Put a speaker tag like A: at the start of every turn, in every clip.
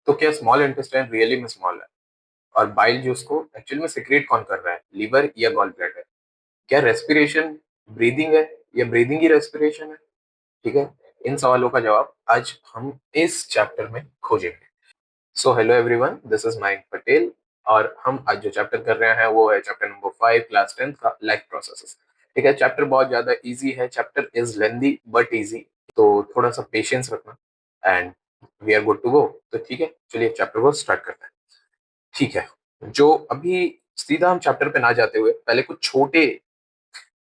A: तो क्या small intestine really में स्मॉल है? और बाइल जूस को एक्चुअली में सिक्रेट कौन कर रहा है, लीवर या गॉल ब्लैडर? क्या रेस्पिरेशन ब्रीदिंग है या ब्रीदिंग ही रेस्पिरेशन है? ठीक है, इन सवालों का जवाब आज हम इस चैप्टर में खोजेंगे। So hello everyone, this is Mayank Patel और हम आज जो चैप्टर कर रहे हैं वो है चैप्टर नंबर 5 क्लास 10 का लाइफ प्रोसेसेस। ठीक है, चैप्टर बहुत ज्यादा इजी है, chapter is lengthy but easy, तो थोड़ा सा पेशेंस रखना and we are good to go. तो ठीक है, चलिए चैप्टर को स्टार्ट करते हैं। ठीक है, जो अभी सीधा हम चैप्टर पे ना जाते हुए पहले कुछ छोटे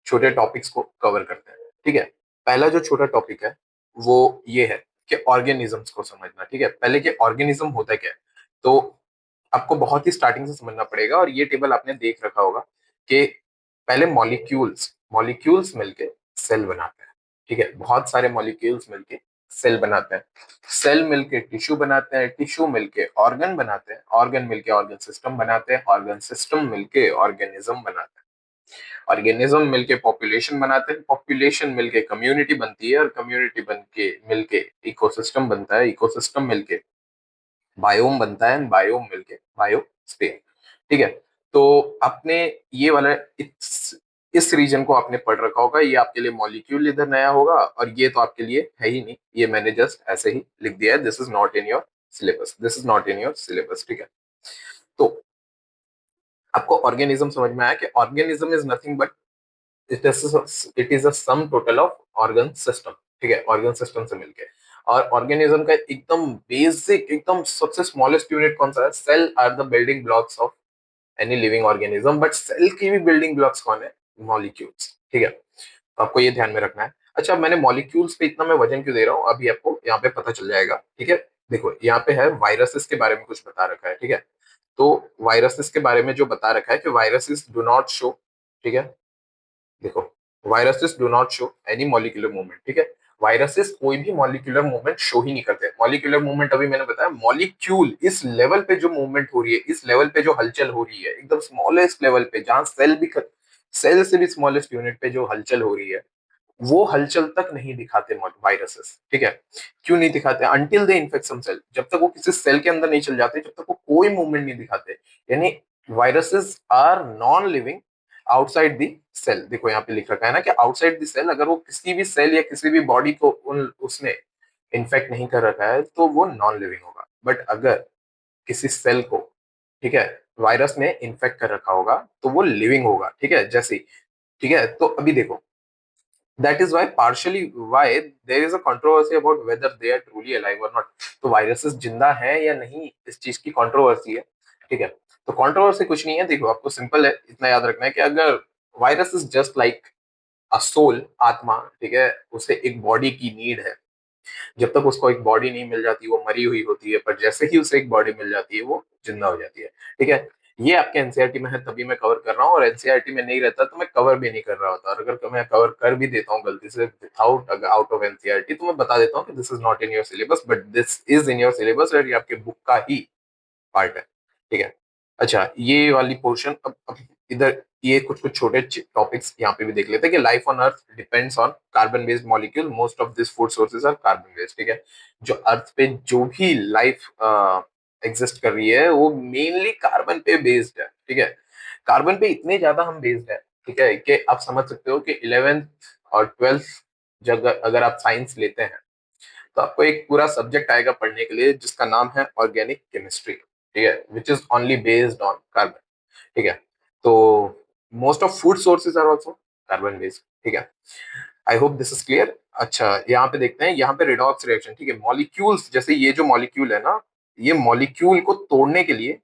A: छोटे टॉपिक्स को कवर करते हैं। ठीक है, पहला जो छोटा टॉपिक है वो ये है कि ऑर्गेनिजम्स को समझना। ठीक है, पहले कि ऑर्गेनिज्म होता क्या है, तो आपको बहुत ही स्टार्टिंग से समझना पड़ेगा। और ये टेबल आपने देख रखा होगा कि पहले मॉलिक्यूल्स मॉलिक्यूल्स मिलके सेल बनाते हैं। ठीक है, बहुत सारे मॉलिक्यूल्स मिलके सेल बनाते हैं, सेल मिलके टिश्यू बनाते हैं, टिश्यू मिलके ऑर्गन बनाते हैं, ऑर्गन मिलके ऑर्गन सिस्टम बनाते हैं, ऑर्गन सिस्टम मिलके ऑर्गेनिज्म बनाते हैं, ऑर्गेनिज्म मिलके पॉपुलेशन बनाते हैं, पॉपुलेशन मिलके कम्युनिटी बनती है, और कम्युनिटी बन के मिलके इकोसिस्टम बनता है, इकोसिस्टम मिलके बायोम बनता है, बायोम मिलके बायोस्फीयर। ठीक है, तो आपने ये वाला इस रीजन को आपने पढ़ रखा होगा। ये आपके लिए मॉलिक्यूल इधर नया होगा और ये तो आपके लिए है ही नहीं, ये मैंने जस्ट ऐसे ही लिख दिया है। This is not in your syllabus, this is not in your syllabus. ठीक है, तो आपको ऑर्गेनिज्म समझ में आया कि organism is nothing but it is a sum total of organ system. ठीक है, ऑर्गन सिस्टम से मिलके। और ऑर्गेनिज्म का एकदम बेसिक, एकदम सबसे स्मॉलेस्ट यूनिट कौन सा है? Cell are the building blocks of any living organism. But cell की भी बिल्डिंग ब्लॉक्स कौन है? मॉलिक्यूल्स। ठीक है, तो आपको ये ध्यान में रखना है। अच्छा, मैंने मॉलिक्यूल्स पे इतना मैं वजन क्यों दे रहा हूँ अभी आपको यहाँ पे पता चल जाएगा। ठीक है, देखो यहाँ पे है वायरसेस के बारे में कुछ बता रखा है। ठीक है, तो वायरसेस के बारे में जो बता रखा है कि वायरसेस डू नॉट शो। ठीक है, देखो, viruses do not show any molecular movement. ठीक है, वायरसेस कोई भी मॉलिक्यूलर मूवमेंट शो ही नहीं करते। मॉलिक्यूलर मूवमेंट अभी मैंने बताया, मॉलिक्यूल इस लेवल पे जो मूवमेंट हो रही है, इस लेवल पे जो हलचल हो रही है, एकदम स्मॉलेस्ट लेवल पे, जहां सेल से भी स्मॉलेस्ट यूनिट पे जो हलचल हो रही है, वो हलचल तक नहीं दिखाते वायरसेस। ठीक है, क्यों नहीं दिखाते? Until they infect some cell, जब तक वो किसी सेल के अंदर नहीं चल जाते, जब तक वो कोई मूवमेंट नहीं दिखाते। यानी viruses are non living outside the cell. देखो यहाँ पे लिख रखा है ना कि आउटसाइड दी सेल, अगर वो किसी भी सेल या किसी भी बॉडी को उसने इन्फेक्ट नहीं कर रखा है तो वो नॉन लिविंग होगा। बट अगर किसी सेल को, ठीक है, वायरस ने इन्फेक्ट कर रखा होगा तो वो लिविंग होगा। ठीक है, जैसे, ठीक है, तो अभी देखो, that is why partially why there is a controversy about whether they are truly alive or not। तो वायरसेस जिंदा है या नहीं, इस चीज की कंट्रोवर्सी है। ठीक है, तो कंट्रोवर्सी कुछ नहीं है। देखो, आपको सिंपल है, इतना याद रखना है कि अगर virus is just like a soul, आत्मा, ठीक है, उसे एक बॉडी की नीड है। जब तक उसको एक बॉडी नहीं मिल जाती वो मरी हुई होती है, पर जैसे ही उसे एक बॉडी मिल जाती है वो जिंदा हो जाती है। ठीक है, ये आपके एनसीईआरटी में है तभी मैं कवर कर रहा हूँ, और एनसीईआरटी में नहीं रहता तो मैं कवर भी नहीं कर रहा होता। और अगर मैं कवर कर भी देता हूँ गलती से विदाउट आउट ऑफ एनसीईआरटी, तो मैं बता देता हूँ कि this is not in your syllabus but this is in your syllabus, और ये आपके बुक का ही पार्ट है। ठीक है, अच्छा, ये वाली पोर्शन अब इधर ये कुछ कुछ छोटे टॉपिक्स यहाँ पे भी देख लेते हैं कि life on earth depends on carbon based molecule, most of this food sources are carbon based. ठीक है, जो अर्थ पे जो भी लाइफ एग्जिस्ट कर रही है वो मेनली कार्बन पे बेस्ड है। ठीक है, कार्बन पे इतने ज्यादा हम बेस्ड है, ठीक है, कि आप समझ सकते हो कि 11th और 12th जगह अगर आप साइंस लेते हैं तो आपको एक पूरा सब्जेक्ट आएगा पढ़ने के लिए जिसका नाम है ऑर्गेनिक केमिस्ट्री। ठीक है, which is only based on carbon. ठीक है, तो most of food sources are also carbon based. ठीक है, I hope this is clear. अच्छा, यहाँ पे देखते हैं, यहाँ पे रिडॉक्स रिएक्शन। ठीक है, मॉलिक्यूल्स, जैसे ये जो मॉलिक्यूल है ना, ये मॉलिक्यूल को तोड़ने के लिए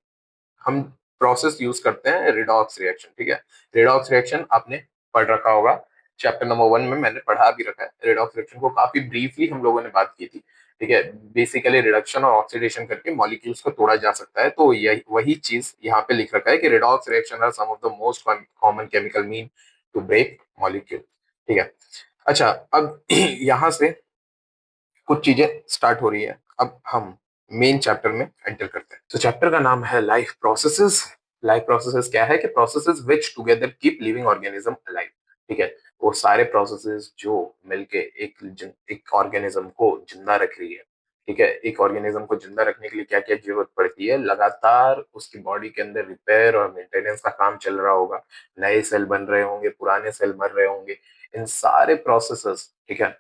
A: हम प्रोसेस यूज करते हैं रिडॉक्स रिएक्शन। ठीक है, रिडॉक्स रिएक्शन आपने पढ़ रखा होगा, चैप्टर नंबर 1 में मैंने पढ़ा भी रखा है। रिडॉक्स रिएक्शन को काफी ब्रीफली हम लोगों ने बात की थी। ठीक है, बेसिकली रिडक्शन और ऑक्सीडेशन करके मॉलिक्यूल्स को तोड़ा जा सकता है। तो यही वही चीज यहाँ पे लिख रखा है कि redox reaction are some of the most common chemical mean to break molecule. ठीक है, अच्छा, अब यहाँ से कुछ चीजें स्टार्ट हो रही है। अब हम मेन चैप्टर में एंटर करते हैं। तो चैप्टर का नाम है लाइफ प्रोसेसेस। लाइफ प्रोसेसेस क्या है कि प्रोसेसेस विच together keep living organism alive. ठीक है, वो सारे प्रोसेसेस जो मिलके एक ऑर्गेनिज्म को जिंदा रख रही है। ठीक है, एक ऑर्गेनिज्म को जिंदा रखने के लिए क्या क्या जरूरत पड़ती है, लगातार उसकी बॉडी के अंदर रिपेयर और मेंटेनेंस का काम चल रहा होगा, नए सेल बन रहे होंगे, पुराने सेल मर रहे होंगे, इन सारे प्रोसेसेस, ठीक है।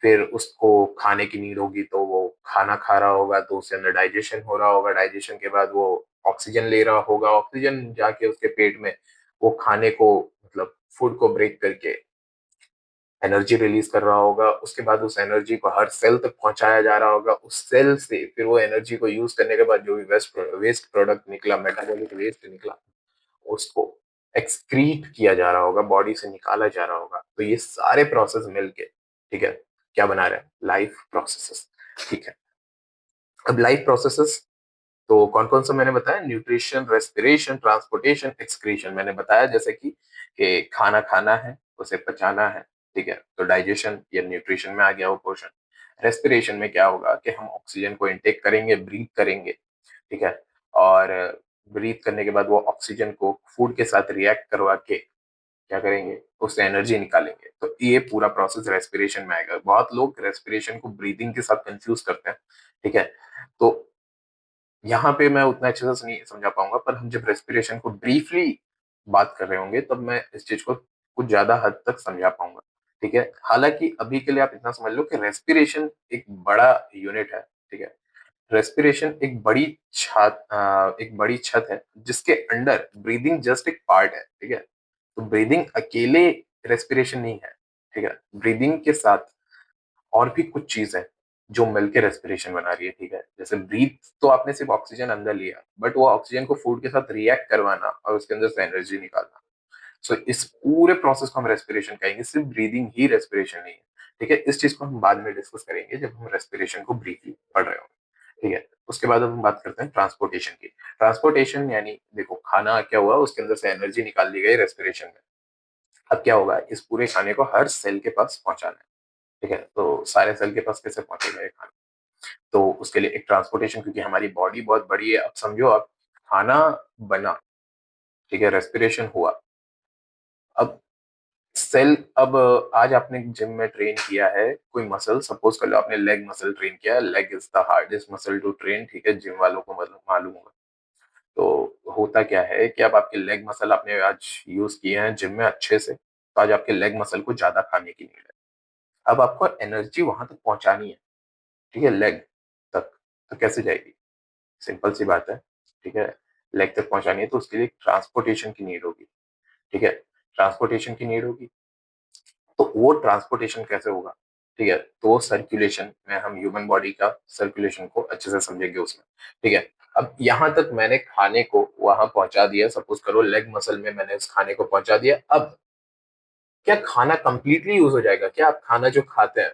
A: फिर उसको खाने की नीड होगी तो वो खाना खा रहा होगा, तो उसके अंदर डाइजेशन हो रहा होगा, डाइजेशन के बाद वो ऑक्सीजन ले रहा होगा, ऑक्सीजन जाके उसके पेट में वो खाने को मतलब फूड को ब्रेक करके एनर्जी रिलीज कर रहा होगा, उसके बाद उस एनर्जी को हर सेल तक पहुंचाया जा रहा होगा, उस सेल से फिर वो एनर्जी को यूज करने के बाद जो भी वेस्ट प्रोडक्ट निकला, मेटाबॉलिक वेस्ट निकला, उसको एक्सक्रीट किया जा रहा होगा, बॉडी से निकाला जा रहा होगा। तो ये सारे प्रोसेस मिलके, ठीक है, क्या बना रहे हैं, लाइफ प्रोसेसेस। ठीक है, अब लाइफ प्रोसेसेस तो कौन कौन सा मैंने बताया, न्यूट्रिशन, रेस्पिरेशन, ट्रांसपोर्टेशन, एक्सक्रीशन, मैंने बताया जैसे कि खाना खाना है, उसे पचाना है, ठीक है, तो डाइजेशन या न्यूट्रिशन में आ गया वो पोर्शन। रेस्पिरेशन में क्या होगा कि हम ऑक्सीजन को इनटेक करेंगे, ब्रीथ करेंगे, ठीक है, और ब्रीथ करने के बाद वो ऑक्सीजन को फूड के साथ रिएक्ट करवा के क्या करेंगे, उससे एनर्जी निकालेंगे। तो ये पूरा प्रोसेस रेस्पिरेशन में आएगा। बहुत लोग रेस्पिरेशन को ब्रीदिंग के साथ कंफ्यूज करते हैं, ठीक है। तो यहाँ पे मैं उतना अच्छे से नहीं समझा पाऊंगा, पर हम जब रेस्पिरेशन को ब्रीफली बात कर रहे होंगे तब मैं इस चीज को कुछ ज्यादा हद तक समझा पाऊंगा, ठीक है। हालांकि अभी के लिए आप इतना समझ लो कि रेस्पिरेशन एक बड़ा यूनिट है, ठीक है। रेस्पिरेशन एक बड़ी छत है जिसके अंडर ब्रीदिंग जस्ट एक पार्ट है, ठीक है। तो ब्रीदिंग अकेले रेस्पिरेशन नहीं है, ठीक है। ब्रीदिंग के साथ और भी कुछ चीज है जो मिलकर रेस्पिरेशन बना रही है, ठीक है। जैसे ब्रीथ तो आपने सिर्फ ऑक्सीजन अंदर लिया, बट वो ऑक्सीजन को फूड के साथ रिएक्ट करवाना और उसके अंदर से एनर्जी निकालना, सो इस पूरे प्रोसेस को हम रेस्पिरेशन कहेंगे। सिर्फ ब्रीदिंग ही रेस्पिरेशन नहीं है, ठीक है। इस चीज को हम बाद में डिस्कस करेंगे जब हम रेस्पिरेशन को ब्रीफली पढ़ रहे होंगे, ठीक है। उसके बाद अब हम बात करते हैं ट्रांसपोर्टेशन की। ट्रांसपोर्टेशन यानी देखो, खाना क्या हुआ, उसके अंदर से एनर्जी निकाल ली गई रेस्पिरेशन में। अब क्या होगा, इस पूरे खाने को हर सेल के पास पहुंचाना है, ठीक है। तो सारे सेल के पास कैसे पहुंचेगा ये खाना, तो उसके लिए एक ट्रांसपोर्टेशन, क्योंकि हमारी बॉडी बहुत बड़ी है। अब समझो, अब खाना बना, ठीक है, रेस्पिरेशन हुआ, अब सेल, अब आज आपने जिम में ट्रेन किया है कोई मसल, सपोज कर लो आपने लेग मसल ट्रेन किया है, leg is the hardest muscle to train, ठीक है, जिम वालों को मतलब मालूम होगा। तो होता क्या है कि अब आपके लेग मसल आपने आज यूज किए हैं जिम में अच्छे से, तो आज आपके लेग मसल को ज्यादा खाने की नीड है। अब आपको एनर्जी वहां तक पहुंचानी है, ठीक है, लेग तक। तो कैसे जाएगी, सिंपल सी बात है, ठीक है। लेग तक पहुंचानी है तो उसके लिए ट्रांसपोर्टेशन की नीड होगी, ठीक है। ट्रांसपोर्टेशन की नीड होगी, तो वो ट्रांसपोर्टेशन कैसे होगा, ठीक है। तो वो सर्कुलेशन में, हम ह्यूमन बॉडी का सर्कुलेशन को अच्छे से समझेंगे उसमें, ठीक है। अब यहां तक मैंने खाने को वहां पहुंचा दिया, सपोज करो लेग मसल में मैंने उस खाने को पहुंचा दिया। अब क्या खाना कंप्लीटली यूज हो जाएगा, क्या आप खाना जो खाते हैं,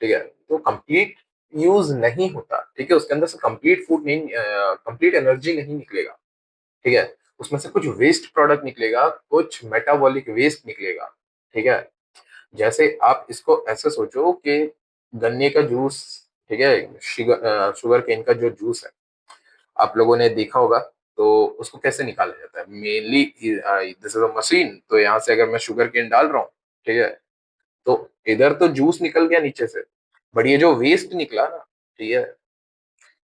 A: ठीक है, तो कंप्लीट यूज नहीं होता, ठीक है। उसके अंदर से कंप्लीट फूड नहीं, कंप्लीट एनर्जी नहीं निकलेगा, ठीक है। उसमें से कुछ वेस्ट प्रोडक्ट निकलेगा, कुछ मेटाबॉलिक वेस्ट निकलेगा, ठीक है। जैसे आप इसको ऐसे सोचो कि गन्ने का जूस, ठीक है, शुगर केन का जो जूस है, आप लोगों ने देखा होगा, तो उसको कैसे निकाला जाता है, mainly this is a machine. तो यहाँ से अगर मैं शुगर केन डाल रहा हूँ, ठीक है, तो इधर तो जूस निकल गया नीचे से, बट ये जो वेस्ट निकला ना, ठीक है,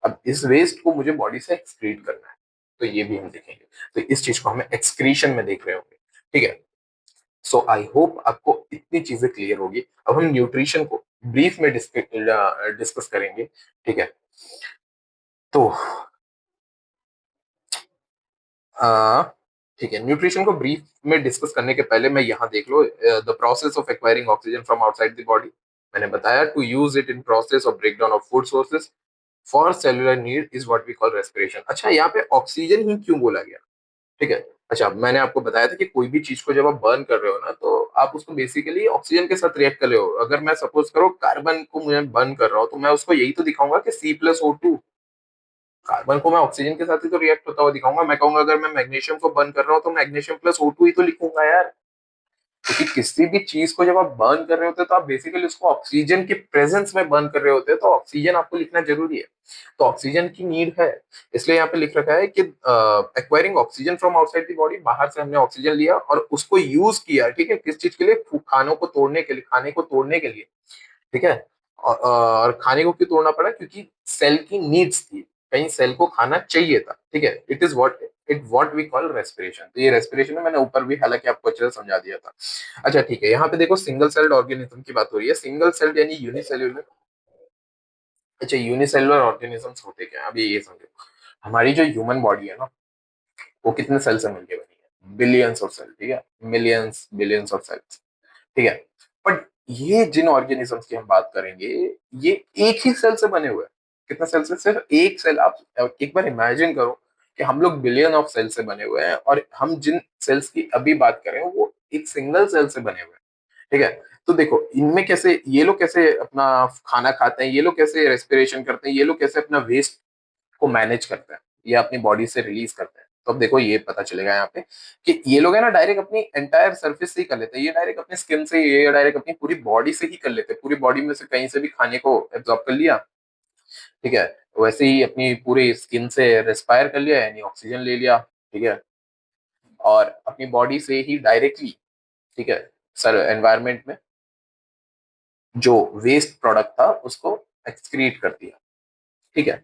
A: अब इस वेस्ट को मुझे बॉडी से एक्सक्रीट करना है, तो ये भी हम देखेंगे। तो इस चीज को हमें एक्सक्रीशन में देख रहे होंगे, ठीक है। सो आई होप आपको इतनी चीजें क्लियर होगी। अब हम न्यूट्रिशन को ब्रीफ में डिस्कस करेंगे, ठीक है। तो आ, ठीक है, न्यूट्रिशन को ब्रीफ में डिस्कस करने के पहले मैं यहाँ देख लो, the process of acquiring oxygen from outside the body. मैंने बताया to use it in process of breakdown of food sources for cellular need is what we call respiration. अच्छा, यहाँ पे ऑक्सीजन ही क्यों बोला गया, ठीक है। अच्छा, मैंने आपको बताया था कि कोई भी चीज को जब आप बर्न कर रहे हो ना, तो आप उसको बेसिकली ऑक्सीजन के साथ रिएक्ट कर रहे हो। अगर मैं सपोज करो कार्बन को मुझे बर्न कर रहा हूँ, तो मैं उसको यही तो दिखाऊंगा कि C+O2, कार्बन को मैं ऑक्सीजन के साथ ही तो रिएक्ट होता हुआ दिखाऊंगा। मैं कहूंगा अगर मैं मैग्नीशियम को बर्न कर रहा हूँ तो मैग्नीशियम+O2 ही तो लिखूंगा यार। क्योंकि किसी भी चीज को जब आप बर्न कर रहे होते हैं तो आप बेसिकली उसको ऑक्सीजन के प्रेजेंस में बर्न कर रहे होते हैं, तो ऑक्सीजन आपको लिखना जरूरी है। तो ऑक्सीजन की नीड है, इसलिए यहाँ पे लिख रखा है कि acquiring oxygen from outside the body, बाहर से हमने ऑक्सीजन लिया और उसको यूज किया, ठीक है, किस चीज के लिए, खानों को तोड़ने के लिए, खाने को तोड़ने के लिए, ठीक है। और खाने को क्यों तोड़ना पड़ा, क्योंकि सेल की नीड्स थी, कहीं सेल को खाना चाहिए था, ठीक है। It we call respiration. तो ये रेस्पिरेशन है, मैंने ऊपर भी हालांकि आपको अच्छे से समझा दिया था। अच्छा ठीक है, यहाँ पे देखो सिंगल सेल्ड ऑर्गेनिज्म की बात हो रही है। सिंगल सेल्ड यानी यूनिसेल्यूलर। अच्छा, यूनिसेल्युलर ऑर्गेनिजम्स होते क्या हैं? अब ये समझो, हमारी जो ह्यूमन बॉडी है ना, वो कितने सेल से मिलकर बनी है? बिलियंस ऑफ सेल, ठीक है, मिलियंस बिलियंस ऑफ सेल्स, ठीक है। बट ये जिन ऑर्गेनिजम्स की हम बात करेंगे, ये एक ही सेल से बने हुए हैं। कितना सेल से? सिर्फ एक सेल। आप एक बार इमेजिन करो कि हम लोग बिलियन ऑफ सेल से बने हुए हैं, और हम जिन सेल्स की अभी बात करें वो एक सिंगल सेल से बने हुए हैं, ठीक है। तो देखो इनमें कैसे, ये लोग कैसे अपना खाना खाते हैं, ये लोग कैसे रेस्पिरेशन करते हैं, ये लोग कैसे अपना वेस्ट को मैनेज करते हैं या अपनी बॉडी से रिलीज करते हैं। तो अब देखो ये पता चलेगा यहाँ पे कि ये लोग है ना डायरेक्ट अपनी एंटायर सरफेस से ही कर लेते हैं, ये डायरेक्ट अपनी स्किन से, ये डायरेक्ट अपनी पूरी बॉडी से ही कर लेते हैं। पूरी बॉडी में से कहीं से भी खाने को एब्जॉर्ब कर लिया, ठीक है, वैसे ही अपनी पूरी स्किन से रेस्पायर कर लिया, यानी ऑक्सीजन ले लिया, ठीक है, और अपनी बॉडी से ही डायरेक्टली, ठीक है, सर एनवायरमेंट में जो वेस्ट प्रोडक्ट था उसको एक्सक्रीट कर दिया, ठीक है।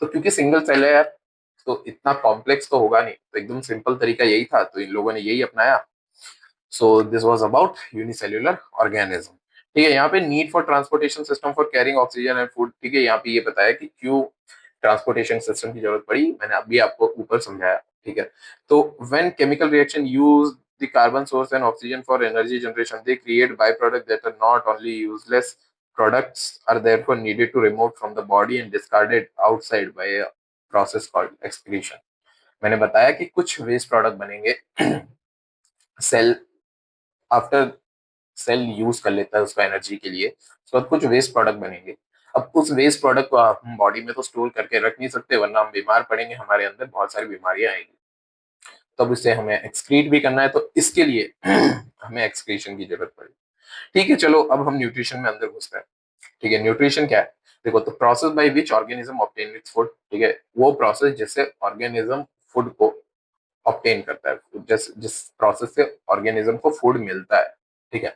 A: तो क्योंकि सिंगल सेल है यार, तो इतना कॉम्प्लेक्स तो होगा नहीं, तो एकदम सिंपल तरीका यही था, तो इन लोगों ने यही अपनाया। सो this was about unicellular organism, ठीक है। यहाँ पे need for transportation system for carrying oxygen and food, ठीक है। यहाँ पे ये बताया कि क्यों ट्रांसपोर्टेशन सिस्टम की जरूरत पड़ी, मैंने अभी आपको ऊपर समझाया, ठीक है। तो when chemical reaction use the carbon source and oxygen for energy generation, they create byproducts that are not only useless products, are therefore needed to remove from the body and discarded outside by a process called excretion। मैंने बताया कि कुछ waste product बनेंगे cell, after sale use कर लेता है उसको energy के लिए, उसके बाद कुछ वेस्ट प्रोडक्ट बनेंगे। अब उस वेस्ट प्रोडक्ट को हम बॉडी में तो स्टोर करके रख नहीं सकते, वरना हम बीमार पड़ेंगे, हमारे अंदर बहुत सारी बीमारियां आएंगी। तब उसे हमें एक्सक्रीट भी करना है, तो इसके लिए हमें एक्सक्रीशन की जरूरत पड़ेगी, ठीक है। चलो अब हम न्यूट्रिशन में अंदर घुसते हैं, ठीक है। न्यूट्रिशन क्या है? देखो, तो process by which organism obtain its food, ठीक है, वो प्रोसेस जिससे ऑर्गेनिज्म फूड को ऑब्टेन करता है, जिस जिस प्रोसेस से ऑर्गेनिज्म को फूड मिलता है, ठीक है।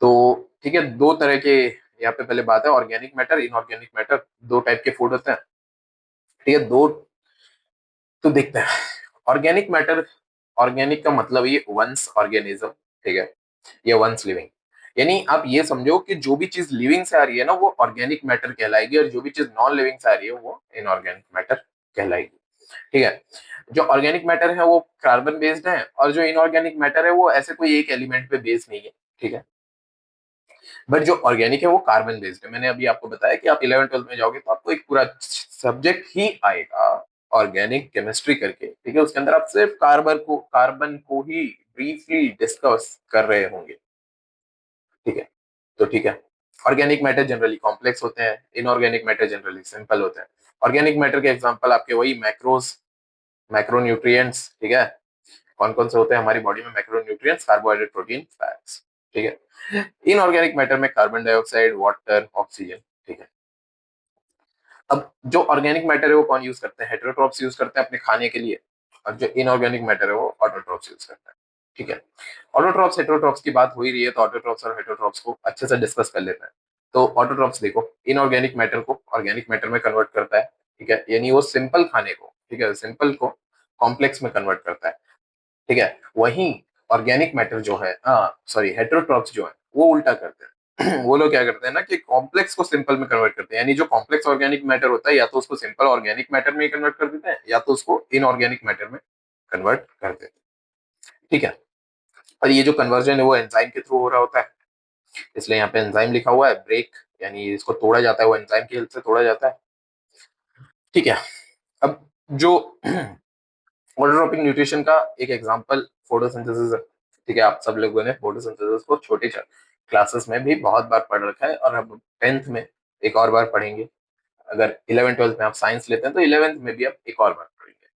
A: तो ठीक है, दो तरह के यहाँ पे पहले बात है, ऑर्गेनिक मैटर, इनऑर्गेनिक मैटर, दो टाइप के फूड होते हैं, ठीक है, दो। तो देखते हैं ऑर्गेनिक मैटर। ऑर्गेनिक का मतलब ये वंस ऑर्गेनिज्म, ठीक है, ये वंस लिविंग, यानी आप ये समझो कि जो भी चीज लिविंग से आ रही है ना वो ऑर्गेनिक मैटर कहलाएगी, और जो भी चीज नॉन लिविंग से आ रही है वो इनऑर्गेनिक मैटर कहलाएगी, ठीक है। जो ऑर्गेनिक मैटर है वो कार्बन बेस्ड है, और जो इनऑर्गेनिक मैटर है वो ऐसे कोई एक एलिमेंट पे बेस्ड नहीं है, ठीक है। बट जो ऑर्गेनिक है वो कार्बन बेस्ड है। मैंने अभी आपको बताया कि आप 11 ट्वेल्थ में जाओगे तो आपको एक पूरा सब्जेक्ट ही आएगा ऑर्गेनिक केमिस्ट्री करके, ठीक है। उसके अंदर आप सिर्फ कार्बन को ही ब्रीफली डिस्कस कर रहे होंगे, ठीक है। तो ठीक है, ऑर्गेनिक मैटर जनरली कॉम्प्लेक्स होते हैं, इनऑर्गेनिक मैटर जनरली सिंपल होते हैं। ऑर्गेनिक मैटर के एग्जांपल आपके वही मैक्रोस, मैक्रोन्यूट्रिएंट्स, ठीक है। कौन कौन से होते हैं हमारी बॉडी में मैक्रोन्यूट्रिएंट्स? कार्बोहाइड्रेट, प्रोटीन, फैट्स, ठीक है। इनऑर्गेनिक मैटर में कार्बन डाइऑक्साइड, वाटर, ऑक्सीजन, ठीक है। अब जो ऑर्गेनिक मैटर है वो कौन यूज करते हैं? हेटेरोट्रॉप्स यूज करते हैं अपने खाने के लिए, और जो इनऑर्गेनिक मैटर है वो ऑटोट्रॉप्स यूज करते हैं, ठीक है। ऑटोट्रॉप्स हेटेरोट्रॉप्स की बात हो ही रही है, तो ऑटोट्रॉप्स और हेटेरोट्रॉप्स को अच्छे से डिस्कस कर लेते हैं। तो ऑटोट्रॉप्स देखो, इनऑर्गेनिक मैटर को ऑर्गेनिक मैटर में कन्वर्ट करता है, ठीक है, यानी वो सिंपल खाने को, ठीक है, सिंपल को कॉम्प्लेक्स में कन्वर्ट करता है, ठीक है। वहीं ऑर्गेनिक मैटर जो है, सॉरी, हेटेरोट्रॉप्स जो है वो उल्टा करते हैं। वो लोग क्या करते हैं ना कि कॉम्प्लेक्स को सिंपल में कन्वर्ट करते हैं, यानी जो कॉम्प्लेक्स ऑर्गेनिक मैटर होता है या तो उसको सिंपल ऑर्गेनिक मैटर में कन्वर्ट कर देते हैं, या तो उसको इनऑर्गेनिक मैटर में कन्वर्ट कर देते हैं, ठीक है। और ये जो कन्वर्जन है वो एंजाइम के थ्रू हो रहा होता है, इसलिए यहाँ पे एंजाइम लिखा हुआ है, ब्रेक, यानी इसको तोड़ा जाता है, वो एंजाइम की हेल्प से तोड़ा जाता है, ठीक है। अब जो मोनोट्रोपिक न्यूट्रिशन का एक एग्जांपल फोटोसिंथेसिस है, ठीक है। आप सब लोगों ने फोटोसिंथेसिस को छोटे क्लासेस में भी बहुत बार पढ़ रखा है, और अब 10th में एक और बार पढ़ेंगे। अगर 11 ट्वेल्थ में आप साइंस लेते हैं तो 11th में भी आप एक और बार पढ़ेंगे।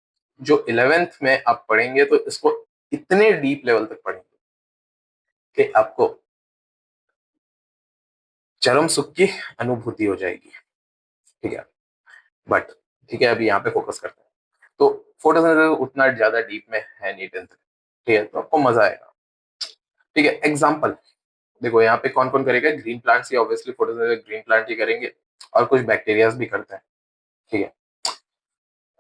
A: जो 11th में आप पढ़ेंगे तो इसको इतने डीप लेवल तक पढ़ेंगे कि आपको चरम सुख की अनुभूति हो जाएगी, ठीक है। बट ठीक है, अभी यहाँ पे फोकस करते हैं। तो फोटोसिंथेसिस उतना ज्यादा डीप में है नहीं 10th, ठीक है, तो आपको मजा आएगा, ठीक है। एग्जाम्पल, देखो यहाँ पे कौन कौन करेगा, ग्रीन प्लांट्स ही ऑब्वियसली फोटोसिंथेसिस ग्रीन प्लांट ही करेंगे, और कुछ बैक्टीरियाज भी करता है। ठीक है,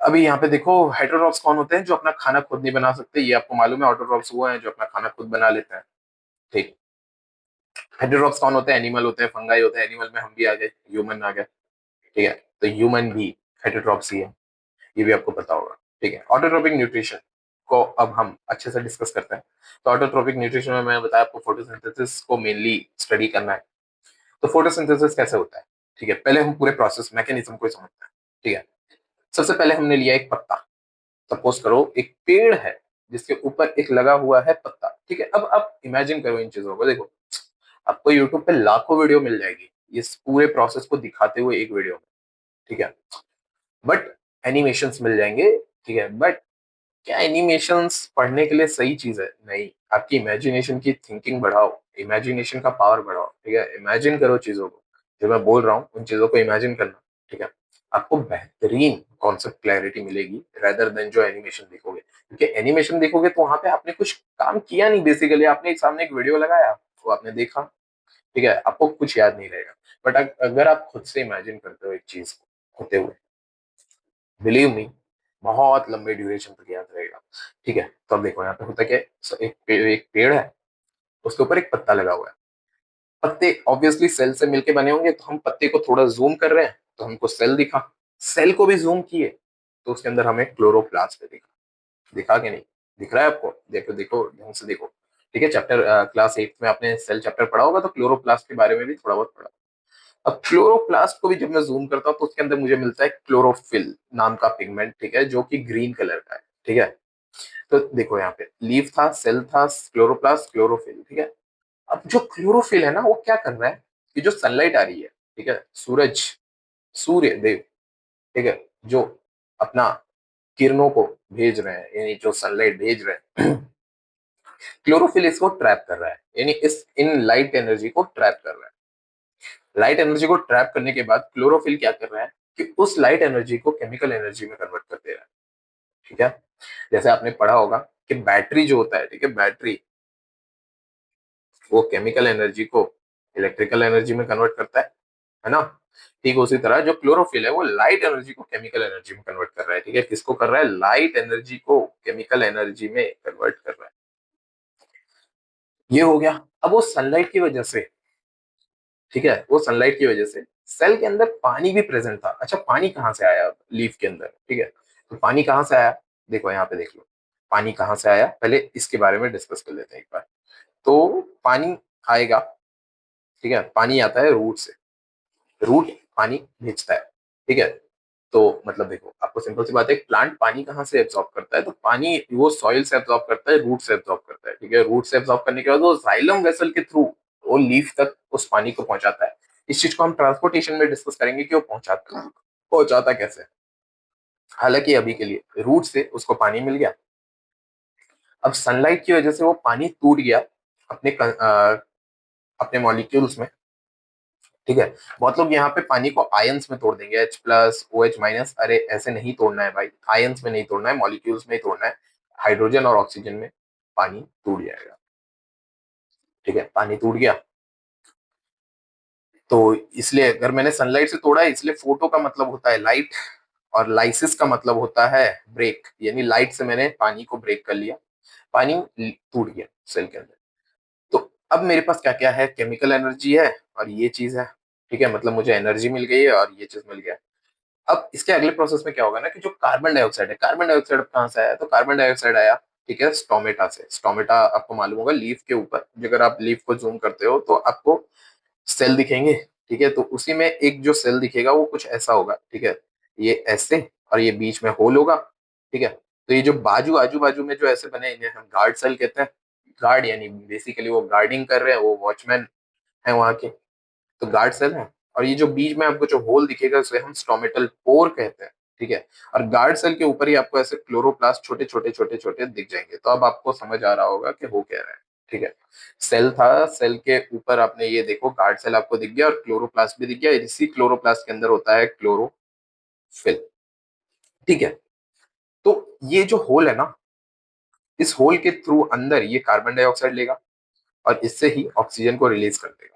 A: अभी यहाँ पे देखो हेटेरोट्रॉप्स कौन होते हैं, जो अपना खाना खुद नहीं बना सकते, ये आपको मालूम है, ऑटोट्रॉप्स वो हैं जो अपना खाना खुद बना लेते हैं। ठीक, हेटेरोट्रॉप्स कौन होते हैं, एनिमल होते हैं, फंगाई होते हैं, एनिमल में हम भी आ गए, ह्यूमन आ गए। ठीक है, तो ह्यूमन भी हेटेरोट्रॉप्स ही है, ये भी आपको पता होगा। ठीक है, ऑटोट्रोपिक न्यूट्रिशन को अब हम अच्छे से डिस्कस करते हैं। तो ऑटोट्रोपिक न्यूट्रिशन में मैंने बताया आपको फोटोसिंथेसिस को मेनली स्टडी करना है। तो फोटोसिंथेसिस कैसे होता है, ठीक है, पहले हम पूरे प्रोसेस मैकेनिज्म को समझते हैं। ठीक है, सबसे पहले हमने लिया एक पत्ता, सपोज करो एक पेड़ है जिसके ऊपर एक लगा हुआ है पत्ता। ठीक है, अब आप इमेजिन करो इन चीजों को, देखो आपको यूट्यूब पे लाखों वीडियो मिल जाएगी इस पूरे प्रोसेस को दिखाते हुए एक वीडियो में। ठीक है, बट एनिमेशंस मिल जाएंगे। ठीक है, बट क्या एनिमेशंस पढ़ने के लिए सही चीज है? नहीं, आपकी इमेजिनेशन की थिंकिंग बढ़ाओ, इमेजिनेशन का पावर बढ़ाओ। ठीक है, इमेजिन करो चीजों को, जो मैं बोल रहा हूँ उन चीजों को इमेजिन करना। ठीक है, आपको बेहतरीन कॉन्सेप्ट क्लैरिटी मिलेगी रेदर देन जो एनिमेशन देखोगे, क्योंकि एनिमेशन देखोगे तो वहां पे आपने कुछ काम किया नहीं, बेसिकली आपने एक सामने एक वीडियो लगाया, वो आपने देखा। ठीक है, आपको कुछ याद नहीं रहेगा। बट अगर आप खुद से इमेजिन करते हो एक चीज को होते हुए, बिलीव मी, बहुत लंबे ड्यूरेशन तक याद रहेगा। ठीक है, तो अब देखो यहाँ पे होता क्या है, एक पेड़ है, उसके ऊपर एक पत्ता लगा हुआ है। पत्ते ऑब्वियसली सेल से मिलके बने होंगे, तो हम पत्ते को थोड़ा जूम कर रहे हैं तो हमको सेल दिखा, सेल को भी जूम किए तो उसके अंदर हमें क्लोरोप्लास्ट दिखा। दिखा के नहीं, दिख रहा है आपको? देखो देखो ढंग से देखो। ठीक है, चैप्टर क्लास 8 में आपने सेल चैप्टर पढ़ा होगा, तो क्लोरोप्लास्ट के बारे में भी थोड़ा बहुत पढ़ा। अब क्लोरोप्लास्ट को भी जब मैं जूम करता हूँ तो उसके अंदर मुझे मिलता है क्लोरोफिल नाम का पिगमेंट। ठीक है, जो कि ग्रीन कलर का है। ठीक है, तो देखो यहाँ पे लीफ था, सेल था, क्लोरोप्लास्ट, क्लोरोफिल। ठीक है, अब जो क्लोरोफिल है ना, वो क्या कर रहा है कि जो सनलाइट आ रही है, ठीक है, सूरज, सूर्य देव, ठीक है, जो अपना किरणों को भेज रहे हैं, यानी जो सनलाइट भेज रहे हैं, क्लोरोफिल इसको ट्रैप कर रहा है, यानी इस इन लाइट एनर्जी को ट्रैप कर रहा है। लाइट एनर्जी को ट्रैप करने के बाद क्लोरोफिल क्या कर रहा है कि उस लाइट एनर्जी को केमिकल एनर्जी में कन्वर्ट कर दे रहा है। ठीक है, जैसे आपने पढ़ा होगा कि बैटरी जो होता है, ठीक है, बैटरी वो केमिकल एनर्जी को इलेक्ट्रिकल एनर्जी में कन्वर्ट करता है ना? ठीक उसी तरह जो क्लोरोफिल है वो लाइट एनर्जी को केमिकल एनर्जी में कन्वर्ट कर रहा है। ठीक है, किसको कर रहा है? लाइट एनर्जी को केमिकल एनर्जी में कन्वर्ट कर रहा है। ये हो गया। अब वो सनलाइट की वजह से, ठीक है, वो सनलाइट की वजह से सेल के अंदर पानी भी प्रेजेंट था। अच्छा, पानी कहाँ से आया लीफ के अंदर? ठीक है, तो पानी कहाँ से आया, देखो यहाँ पे देख लो, पानी कहाँ से आया, पहले इसके बारे में डिस्कस कर लेते हैं एक बार। तो पानी आएगा, ठीक है, पानी आता है रूट से, रूट पानी भेजता है। ठीक है, तो मतलब देखो आपको सिंपल सी बात है, प्लांट पानी कहाँ से एब्जॉर्ब करता है? तो पानी वो सॉइल से एब्जॉर्ब करता है, रूट से एब्जॉर्ब करता है। ठीक है, रूट से एब्जॉर्ब करने के बाद वो जाइलम वेसल के थ्रू वो लीफ तक उस पानी को पहुंचाता है। इस चीज को हम ट्रांसपोर्टेशन में डिस्कस करेंगे कि वो पहुंचाता कैसे। हालांकि अभी के लिए रूट से उसको पानी मिल गया। अब सनलाइट की वजह से वो पानी टूट गया अपने अपने मॉलिक्यूल्स में। ठीक है, बहुत लोग यहाँ पे पानी को आयंस में तोड़ देंगे, H+, OH-। अरे ऐसे नहीं तोड़ना है भाई, आयंस में नहीं तोड़ना है, मॉलिक्यूल्स में ही तोड़ना है। हाइड्रोजन और ऑक्सीजन में पानी टूट जाएगा। ठीक है, पानी टूट गया, तो इसलिए अगर मैंने सनलाइट से तोड़ा है, इसलिए फोटो का मतलब होता है लाइट, और लाइसिस का मतलब होता है ब्रेक, यानी लाइट से मैंने पानी को ब्रेक कर लिया, पानी टूट गया सेल के अंदर। तो अब मेरे पास क्या क्या है? केमिकल एनर्जी है और ये चीज है। ठीक है, मतलब मुझे एनर्जी मिल गई है और ये चीज मिल गया। अब इसके अगले प्रोसेस में क्या होगा ना कि जो कार्बन डाइऑक्साइड है, कार्बन डाइऑक्साइड कहाँ से आया? तो कार्बन डाइऑक्साइड आया, ठीक है, स्टोमेटा से। स्टोमेटा आपको मालूम होगा लीफ के ऊपर, अगर आप लीफ को जूम करते हो तो आपको सेल दिखेंगे। ठीक है, तो उसी में एक जो सेल दिखेगा वो कुछ ऐसा होगा। ठीक है, ये ऐसे, और ये बीच में होल होगा। ठीक है, तो ये जो बाजू आजू बाजू में जो ऐसे बने, इन्हें हम गार्ड सेल कहते हैं। गार्ड यानी बेसिकली वो गार्डिंग कर रहे हैं, वो वॉचमैन है वहां के, तो गार्ड सेल है। और ये जो बीच में आपको जो होल दिखेगा उसे हम स्टोमेटल पोर कहते हैं। ठीक है, और गार्ड सेल के ऊपर ही आपको ऐसे क्लोरोप्लास्ट छोटे छोटे छोटे छोटे दिख जाएंगे। तो अब आपको समझ आ रहा होगा कि हो क्या रहा है। ठीक है, सेल था, सेल के ऊपर आपने ये देखो गार्ड सेल आपको दिख गया और क्लोरोप्लास्ट भी दिख गया। इसी क्लोरोप्लास्ट के अंदर होता है क्लोरोफिल। ठीक है, तो ये जो होल है ना, इस होल के थ्रू अंदर ये कार्बन डाइऑक्साइड लेगा, और इससे ही ऑक्सीजन को रिलीज कर देगा,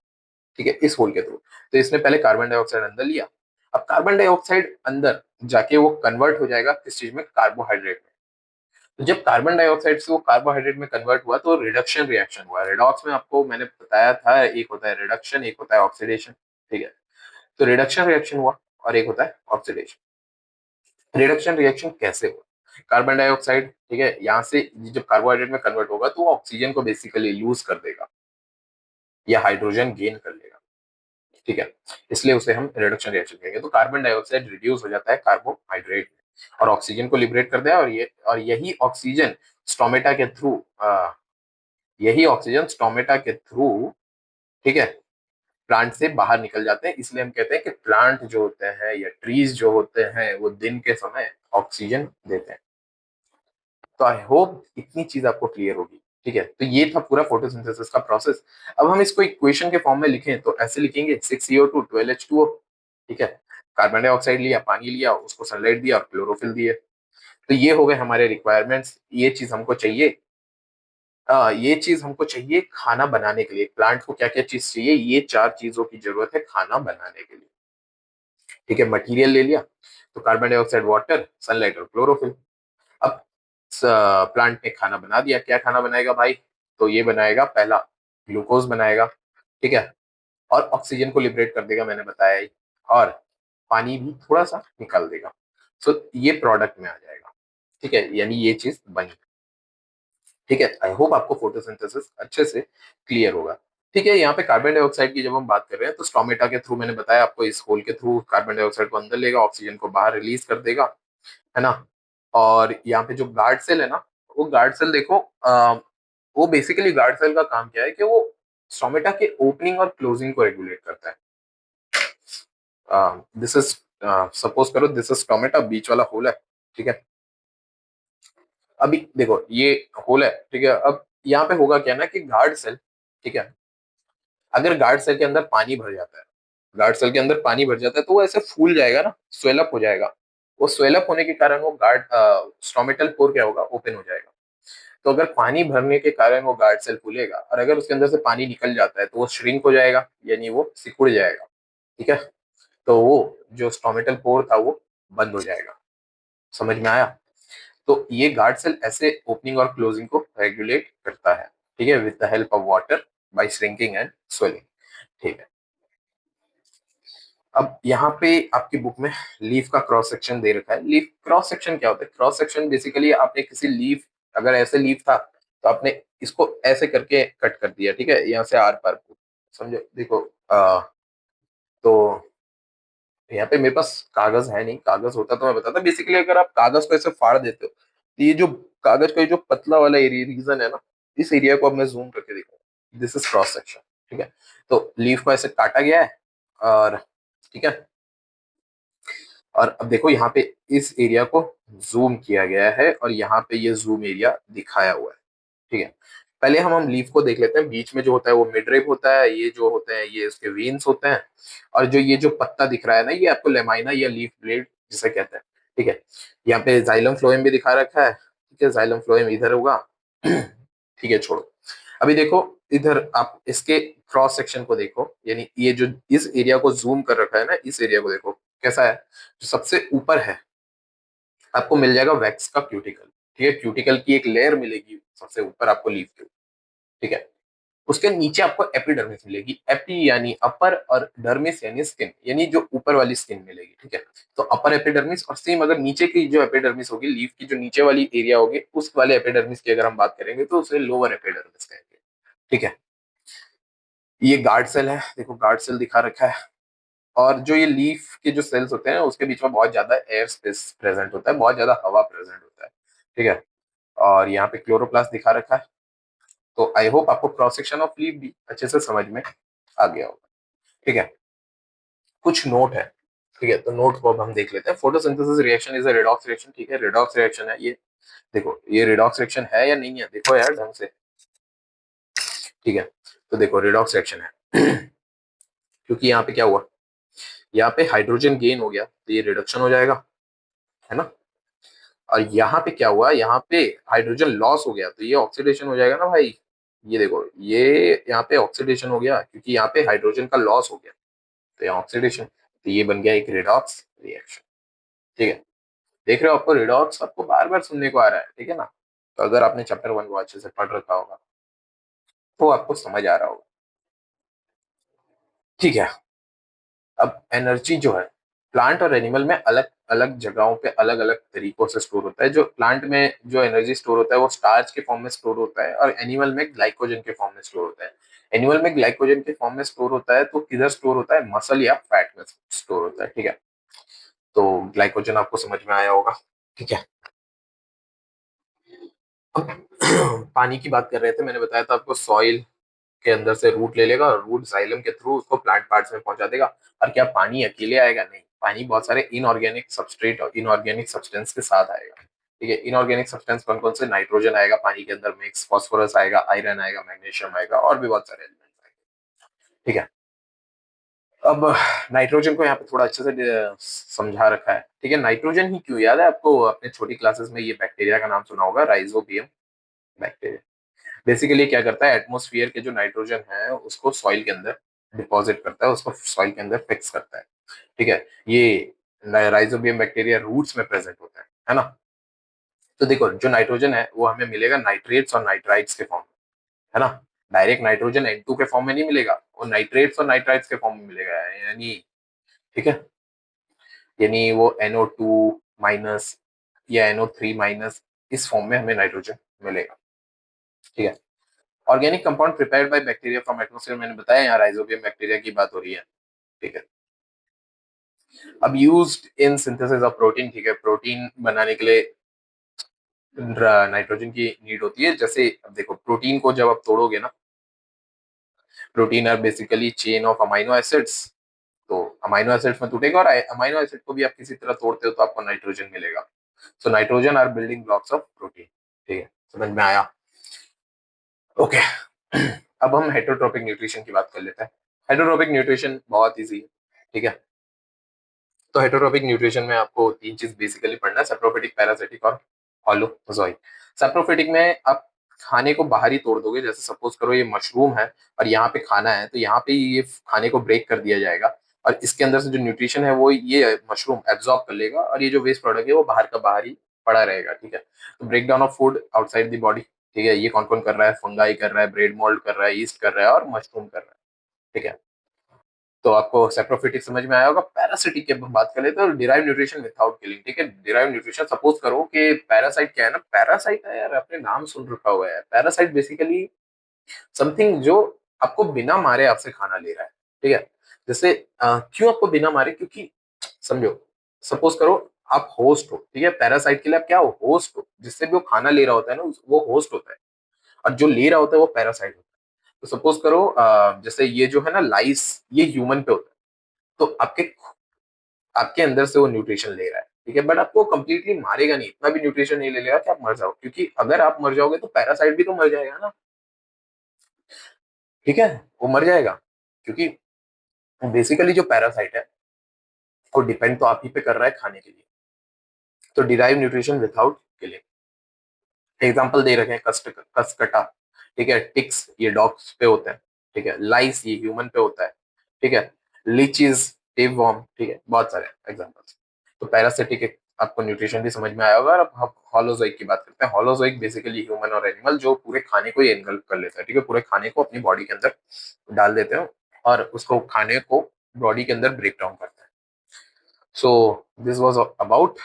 A: ठीक है, इस होल के थ्रू। तो इसने पहले कार्बन डाइऑक्साइड अंदर लिया, अब कार्बन डाइऑक्साइड अंदर जाके वो कन्वर्ट हो जाएगा किस चीज में, कार्बोहाइड्रेट में। तो जब कार्बन डाइऑक्साइड से वो कार्बोहाइड्रेट में कन्वर्ट हुआ तो रिडक्शन रिएक्शन हुआ। रिडॉक्स में आपको मैंने बताया था, एक होता है रिडक्शन, एक होता है ऑक्सीडेशन, ठीक है। तो रिडक्शन रिएक्शन हुआ और एक होता है ऑक्सीडेशन। रिडक्शन रिएक्शन कैसे हुआ, कार्बन डाइऑक्साइड, ठीक है, यहाँ से जब कार्बोहाइड्रेट में कन्वर्ट होगा तो वो ऑक्सीजन को बेसिकली लूज कर देगा या हाइड्रोजन गेन कर लेगा, ठीक है। इसलिए उसे हम रिडक्शन रिएक्शन कहेंगे। तो कार्बन डाइऑक्साइड रिड्यूस हो जाता है कार्बोहाइड्रेट में और ऑक्सीजन को लिबरेट कर दिया, और यही ऑक्सीजन स्टोमेटा के थ्रू, यही ऑक्सीजन स्टोमेटा के थ्रू, ठीक है, प्लांट से बाहर निकल जाते हैं। इसलिए हम कहते हैं कि प्लांट जो होते हैं या ट्रीज जो होते हैं वो दिन के समय ऑक्सीजन देते हैं। तो आई होप इतनी चीज आपको क्लियर होगी, ठीक है। तो ये था पूरा फोटोसिंथेसिस का प्रोसेस। अब हम इसको इक्वेशन के फॉर्म में लिखें तो ऐसे लिखेंगे 6CO2 12H2O, ठीक है। कार्बन डाइऑक्साइड लिया, पानी लिया, उसको सनलाइट दिया और क्लोरोफिल दिए। तो ये हो गए हमारे रिक्वायरमेंट्स। ये चीज हमको चाहिए, ये चीज हमको चाहिए खाना बनाने के लिए। प्लांट को क्या क्या चीज चाहिए, ये चार चीजों की जरूरत है खाना बनाने के लिए, ठीक है। मटेरियल ले लिया, तो कार्बन डाइऑक्साइड, वाटर, सनलाइट और क्लोरोफिल। अब प्लांट ने खाना बना दिया, क्या खाना बनाएगा भाई, तो ये बनाएगा, पहला ग्लूकोज बनाएगा, ठीक है, और ऑक्सीजन को लिबरेट कर देगा, मैंने बताया ही, और पानी भी थोड़ा सा निकाल देगा। सो ये प्रोडक्ट में आ जाएगा, ठीक है, यानी ये चीज बनी, ठीक है। आई होप आपको फोटोसिंथेसिस अच्छे से क्लियर होगा, ठीक है। यहाँ पे कार्बन डाइऑक्साइड की जब हम बात कर रहे हैं तो स्टोमेटा के थ्रू, मैंने बताया आपको, इस होल के थ्रू कार्बन डाइऑक्साइड को अंदर लेगा, ऑक्सीजन को बाहर रिलीज कर देगा, है ना। और यहाँ पे जो गार्ड सेल है ना, वो गार्ड सेल देखो, वो बेसिकली गार्ड सेल का काम क्या है कि वो स्टोमेटा के ओपनिंग और क्लोजिंग को रेगुलेट करता है। दिस इज, सपोज करो दिस इज स्टोमेटा, बीच वाला होल है, ठीक है। अभी देखो ये होल है, ठीक है। अब यहाँ पे होगा क्या ना कि गार्ड सेल, ठीक है, अगर गार्ड सेल के अंदर पानी भर जाता है, गार्ड सेल के अंदर पानी भर जाता है तो वो ऐसे फूल जाएगा ना, स्वेलअप हो जाएगा। वो स्वेलअप होने के कारण वो गार्ड स्टोमेटल पोर क्या होगा, ओपन हो जाएगा। तो अगर पानी भरने के कारण वो गार्ड सेल फूलेगा और अगर उसके अंदर से पानी निकल जाता है तो वो श्रिंक हो जाएगा, यानी वो सिकुड़ जाएगा, ठीक है। तो वो जो स्टोमेटल पोर था वो बंद हो जाएगा। समझ में आया। तो ये गार्ड सेल ऐसे ओपनिंग और क्लोजिंग को रेगुलेट करता है, ठीक है, with the help of water, by shrinking and swelling, ठीक है। अब यहाँ पे आपकी बुक में लीफ का क्रॉस सेक्शन दे रखा है। लीफ क्रॉस सेक्शन क्या होता है, क्रॉस सेक्शन बेसिकली आपने किसी लीफ, अगर ऐसे लीफ था तो आपने इसको ऐसे करके कट कर दिया, ठीक है, यहाँ से आर पार को, समझो। देखो तो यहाँ पे मेरे पास कागज है नहीं, कागज होता तो मैं बताता। बेसिकली अगर आप कागज को ऐसे फाड़ देते हो तो ये जो कागज का ये जो पतला वाला एरिया रीजन है ना, इस एरिया को अब मैं जूम करके दिखाऊँ, दिस इज क्रॉस सेक्शन, ठीक है। तो लीफ को ऐसे काटा गया है और, ठीक है, और अब देखो यहाँ पे इस एरिया को जूम किया गया है और यहाँ पे ये जूम एरिया दिखाया हुआ है, ठीक है। पहले हम लीफ को देख लेते हैं। बीच में जो होता है वो मिडरिब होता है, ये जो होते हैं ये इसके वेन्स होते हैं, और जो ये जो पत्ता दिख रहा है ना, ये आपको लेमाइना या लीफ ब्लेड जिसे कहते हैं, ठीक है। यहाँ पे जाइलम फ्लोएम भी दिखा रखा है, ठीक है, जाइलम फ्लोएम इधर होगा, ठीक है, छोड़ो। अभी देखो इधर आप इसके क्रॉस सेक्शन को देखो, यानी ये जो इस एरिया को जूम कर रखा है ना, इस एरिया को देखो कैसा है। जो सबसे ऊपर है आपको मिल जाएगा वैक्स का क्यूटिकल, ठीक है, क्यूटिकल की एक लेयर मिलेगी सबसे ऊपर आपको लीफ के, ठीक है। उसके नीचे आपको एपिडर्मिस मिलेगी, एपी यानी अपर और डर्मिस यानी स्किन, यानी जो ऊपर वाली स्किन मिलेगी, ठीक है। तो अपर एपिडर्मिस, और सेम अगर नीचे की जो एपिडर्मिस होगी, लीफ की जो नीचे वाली एरिया होगी, उस वाले एपिडर्मिस की अगर हम बात करेंगे तो उसे लोअर एपिडर्मिस कहेंगे, ठीक है। ये गार्ड सेल है, देखो गार्ड सेल दिखा रखा है। और जो ये लीफ के जो सेल्स होते हैं उसके बीच में बहुत ज्यादा एयर स्पेस प्रेजेंट होता है, बहुत ज्यादा हवा प्रेजेंट होता है, ठीक है। और यहाँ पे क्लोरोप्लास्ट दिखा रखा है। तो आई होप आपको क्रॉस सेक्शन ऑफ लीफ भी अच्छे से समझ में आ गया होगा, ठीक है। कुछ नोट है, ठीक है, तो नोट को अब हम देख लेते हैं। Photosynthesis reaction is a redox reaction, ठीक है, रिडॉक्स रिएक्शन है ये। देखो ये रिडॉक्स रिएक्शन है या नहीं है, देखो यार ढंग से, ठीक है। तो देखो रिडॉक्स रिएक्शन है क्योंकि यहाँ पे क्या हुआ, यहाँ पे हाइड्रोजन गेन हो गया तो ये रिडक्शन हो जाएगा, है ना। और यहाँ पे क्या हुआ, यहाँ पे हाइड्रोजन लॉस हो गया तो ये ऑक्सीडेशन हो जाएगा ना भाई, ये देखो, ये यहाँ पे ऑक्सीडेशन हो गया क्योंकि यहाँ पे हाइड्रोजन का लॉस हो गया, तो यहाँ ऑक्सीडेशन, तो ये बन गया एक रिडॉक्स रिएक्शन। ठीक है, देख रहे हो, आपको रिडॉक्स आपको बार बार सुनने को आ रहा है, ठीक है ना। तो अगर आपने चैप्टर 1 को अच्छे से पढ़ रखा होगा तो आपको समझ आ रहा होगा। ठीक है, अब एनर्जी जो है प्लांट और एनिमल में अलग अलग जगहों पे अलग अलग तरीकों से स्टोर होता है। जो प्लांट में जो एनर्जी स्टोर होता है वो स्टार्च के फॉर्म में स्टोर होता है, और एनिमल में ग्लाइकोजन के फॉर्म में स्टोर होता है। एनिमल में ग्लाइकोजन के फॉर्म में स्टोर होता है, तो किधर स्टोर होता है, मसल या फैट में स्टोर होता है। ठीक है, तो ग्लाइकोजन आपको समझ में आया होगा। ठीक है, अब पानी की बात कर रहे थे, मैंने बताया था आपको, सॉइल के अंदर से रूट ले लेगा और रूट जाइलम के थ्रू उसको प्लांट पार्ट्स में पहुंचा देगा। और क्या पानी अकेले आएगा? नहीं, पानी बहुत सारे इनऑर्गेनिक सबस्ट्रेट और इनऑर्गेनिक सब्सटेंस के साथ आएगा। ठीक है, इनऑर्गेनिक सब्सटेंस कौन कौन से? नाइट्रोजन आएगा पानी के अंदर मिक्स, फास्फोरस आएगा, आयरन आएगा, मैग्नीशियम आएगा, और भी बहुत सारे एलिमेंट्स आएंगे। ठीक है, अब नाइट्रोजन को यहाँ पे थोड़ा अच्छे से समझा रखा है। ठीक है, नाइट्रोजन ही क्यों याद है आपको? अपने छोटी क्लासेस में ये बैक्टीरिया का नाम सुना होगा, राइजोबियम बैक्टीरिया। बेसिकली क्या करता है, एटमोस्फियर के जो नाइट्रोजन है उसको सॉइल के अंदर डिपॉजिट करता है, उसको सॉइल के अंदर फिक्स करता है। ठीक है, ये राइजोबियम बैक्टीरिया रूट्स में प्रेजेंट होता है ना। तो देखो, जो नाइट्रोजन है वो हमें मिलेगा नाइट्रेट्स और नाइट्राइट्स के फॉर्म में, है ना। डायरेक्ट नाइट्रोजन N2 के फॉर्म में नहीं मिलेगा, वो नाइट्रेट्स और नाइट्राइट्स के फॉर्म में मिलेगा, यानी, ठीक है, यानी वो NO2 माइनस या NO3 माइनस, इस फॉर्म में हमें नाइट्रोजन मिलेगा। ठीक है, organic compound prepared by bacteria from atmosphere, मैंने बताया यहाँ राइजोबियम बैक्टीरिया की बात हो रही है। ठीक है, अब used in synthesis of protein. ठीक है, प्रोटीन बनाने के लिए नाइट्रोजन की नीड होती है। जैसे अब देखो, प्रोटीन को जब आप तोड़ोगे ना, protein are basically chain of amino acids, तो अमाइनो एसिड्स में टूटेगा, और अमाइनो एसिड को भी आप किसी तरह तोड़ते हो तो आपको नाइट्रोजन मिलेगा। So nitrogen are building blocks of protein. ठीक है, समझ में आया? ओके, अब हम हेटरोट्रोपिक न्यूट्रिशन की बात कर लेते हैं। हेटरोट्रोपिक न्यूट्रिशन बहुत इजी है। ठीक है, तो हेटरोट्रोपिक न्यूट्रिशन में आपको तीन चीज बेसिकली पढ़ना है, सेप्रोफिटिक, पैरासिटिक और हॉलोजोइक। सेप्रोफिटिक में आप खाने को बाहर ही तोड़ दोगे, जैसे सपोज करो ये मशरूम है और यहाँ पे खाना है, तो यहाँ पे ये खाने को ब्रेक कर दिया जाएगा, और इसके अंदर से जो न्यूट्रिशन है वो ये मशरूम एब्जॉर्ब कर लेगा, और ये जो वेस्ट प्रोडक्ट है वो बाहर का बाहर ही पड़ा रहेगा। ठीक है, तो break down of food outside the body. ठीक है, ये कौन कौन कर रहा है? फंगाई कर रहा है, ब्रेड मोल्ड कर रहा है, ईस्ट कर रहा है, और मशरूम कर रहा है। ठीक है, तो आपको सेप्रोफिटिक समझ में आया होगा। पैरासिटिक की अब हम बात कर लेते हैं, तो डिराइव न्यूट्रिशन विदाउट किलिंग। ठीक है, डिराइव न्यूट्रिशन, सपोज करो कि पैरासाइट क्या है ना, पैरासाइट है यार, आपने नाम सुन रखा हुआ है, पैरासाइट बेसिकली समथिंग जो आपको बिना मारे आपसे खाना ले रहा है। ठीक है, जैसे क्यों आपको बिना मारे? क्योंकि समझो, सपोज करो आप होस्ट हो, ठीक है, पैरासाइट के लिए आप क्या हो? होस्ट हो। जिससे भी वो खाना ले रहा होता है ना, वो होस्ट होता है, और जो ले रहा होता है वो पैरासाइट होता है। तो सपोज करो जैसे ये जो है ना लाइस, ये ह्यूमन पे होता है, तो आपके आपके अंदर से वो न्यूट्रिशन ले रहा है। ठीक है, बट आपको कंप्लीटली मारेगा नहीं, इतना भी न्यूट्रिशन नहीं ले लेगा कि आप मर जाओ, क्योंकि अगर आप मर जाओगे तो पैरासाइट भी तो मर जाएगा ना। ठीक है, वो मर जाएगा, क्योंकि बेसिकली जो पैरासाइट है वो डिपेंड तो आप ही पे कर रहा है खाने के लिए। तो derive nutrition without killing, example दे रखे हैं, कस्कटा, ठीक है, टिक्स ये डॉग्स पे होता है, ठीक है, लाइस ये ह्यूमन पे होता है, ठीक है, लीचीज, टेपवर्म, ठीक है, बहुत सारे एग्जांपल्स। तो पैरासिटिक आपको न्यूट्रिशन भी समझ में आया होगा। और अब हम हॉलोजोइक की बात करते हैं। हॉलोजोइक बेसिकली ह्यूमन और एनिमल जो पूरे खाने को ही एनगल्फ कर लेता है। ठीक है, पूरे खाने को अपनी बॉडी के अंदर डाल देते हैं और उसको खाने को बॉडी के अंदर ब्रेक डाउन करते हैं। सो this was about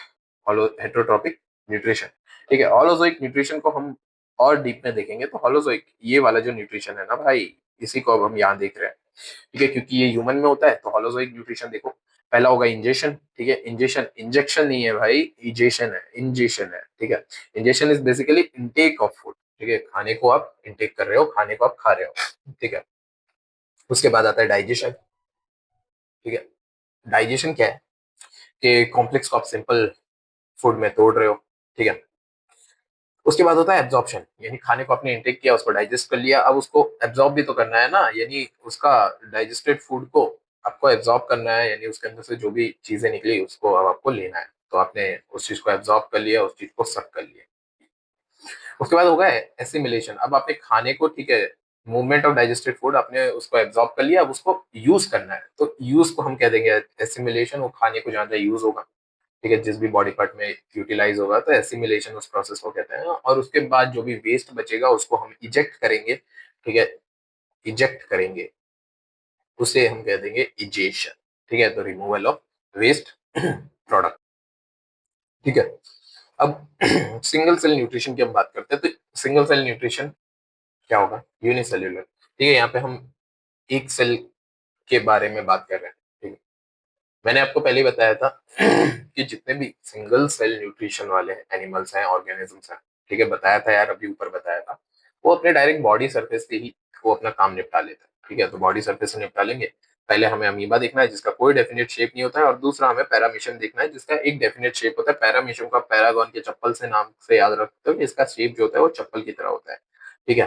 A: heterotrophic nutrition. ठीक है, हॉलोजोइक न्यूट्रिशन को हम और डीप में देखेंगे, तो हॉलोजोइक ये वाला जो न्यूट्रिशन है ना भाई, इसी को अब हम यहाँ देख रहे हैं। ठीक है, क्योंकि ये ह्यूमन में होता है, तो हॉलोजोइक न्यूट्रिशन देखो, पहला होगा इंजेशन। ठीक है, इंजेशन, इंजेक्शन नहीं है भाई, इजेशन है, इंजेशन है। ठीक है, ingestion is basically intake of food. ठीक है, खाने को आप इनटेक कर रहे हो, खाने को आप खा रहे हो। ठीक है, उसके बाद आता है डाइजेशन। ठीक है, डाइजेशन क्या है कि कॉम्प्लेक्स को आप सिंपल फूड में तोड़ रहे हो। ठीक है, उसके बाद होता है एब्जॉर्प्शन, यानी खाने को आपने इंटेक किया, उसको डाइजेस्ट कर लिया, अब उसको एब्जॉर्ब भी तो करना है ना, यानी उसका डाइजेस्टेड फूड को आपको एब्जॉर्ब करना है, यानी उसके अंदर से जो भी चीजें निकली उसको अब आपको लेना है। तो आपने उस चीज को एब्जॉर्ब कर लिया, उस चीज को सक कर लिया। उसके बाद होगा एसिमिलेशन। अब आपने खाने को, ठीक है, मूवमेंट ऑफ डाइजेस्टेड फूड, आपने उसको एब्जॉर्ब कर लिया, अब उसको यूज करना है, तो यूज को हम कह देंगे एसिमिलेशन। वो खाने को जहाँ जहाँ यूज होगा, ठीक है, जिस भी बॉडी पार्ट में यूटिलाइज होगा, तो एसिमिलेशन उस प्रोसेस को कहते हैं। और उसके बाद जो भी वेस्ट बचेगा उसको हम इजेक्ट करेंगे, ठीक है, इजेक्ट करेंगे, उसे हम कह देंगे इजेशन। ठीक है, तो रिमूवल ऑफ वेस्ट प्रोडक्ट। ठीक है। अब सिंगल सेल न्यूट्रिशन की हम बात करते हैं, तो सिंगल सेल न्यूट्रिशन क्या होगा? यूनिसेल्युलर। ठीक है, यहाँ पे हम एक सेल के बारे में बात कर रहे हैं। ठीक है, मैंने आपको पहले ही बताया था कि जितने भी सिंगल सेल न्यूट्रिशन वाले एनिमल्स हैं, ऑर्गेनिजम्स हैं, ठीक है, बताया था यार, अभी ऊपर बताया था, वो अपने डायरेक्ट बॉडी सरफेस से ही वो अपना काम निपटा लेते हैं। ठीक है, तो बॉडी सरफेस से निपटा लेंगे। पहले हमें अमीबा देखना है जिसका कोई डेफिनेट शेप नहीं होता है, और दूसरा हमें पैरामीशियम देखना है जिसका एक डेफिनेट शेप होता है। पैरामीशियम का पैरागॉन के चप्पल से नाम से याद रखते हो कि इसका शेप जो होता है वो चप्पल की तरह होता है। ठीक है,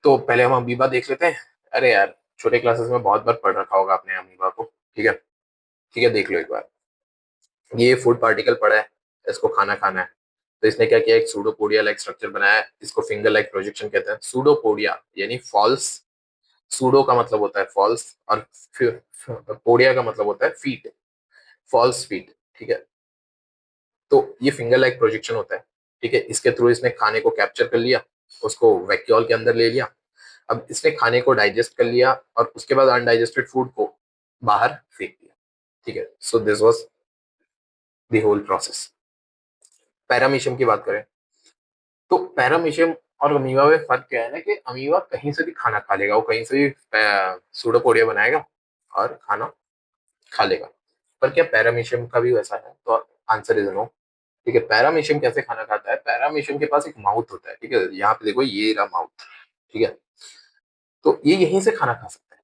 A: तो पहले हम अमीबा देख लेते हैं। अरे यार, छोटे क्लासेस में बहुत बार पढ़ रखा होगा आपने अमीबा को। ठीक है, ठीक है, देख लो एक बार। ये फूड पार्टिकल पड़ा है, इसको खाना खाना है, तो इसने क्या किया, एक सूडोपोडिया लाइक स्ट्रक्चर बनाया है, इसको फिंगर लाइक प्रोजेक्शन कहते हैं। सूडोपोडिया यानी फॉल्स, सूडो का मतलब होता है फॉल्स, और पोडिया का मतलब होता है फीट, फॉल्स फीट। ठीक है, तो ये फिंगर लाइक प्रोजेक्शन होता है। ठीक है, इसके थ्रू इसने खाने को कैप्चर कर लिया, उसको वैक्यूल के अंदर ले लिया। अब इसने खाने को डाइजेस्ट कर लिया, और उसके बाद अनडाइजेस्टेड फूड को बाहर फेंक दिया। ठीक है, so this was the whole process. Paramecium की बात करें, तो पैरामीशियम और अमीबा में फर्क क्या है ना, कि अमीबा कहीं से भी खाना खा लेगा, वो कहीं से भी सूडोपोडिया बनाएगा और खाना खा लेगा। पर क्या पैरामीशियम का भी वैसा है? तो आंसर इज नो। ठीक है, पैरामीशियम कैसे खाना खाता है? पैरामीशियम के पास एक माउथ होता है। ठीक है, यहाँ पे देखो, ये रहा माउथ। ठीक है, तो ये यहीं से खाना खा सकता है।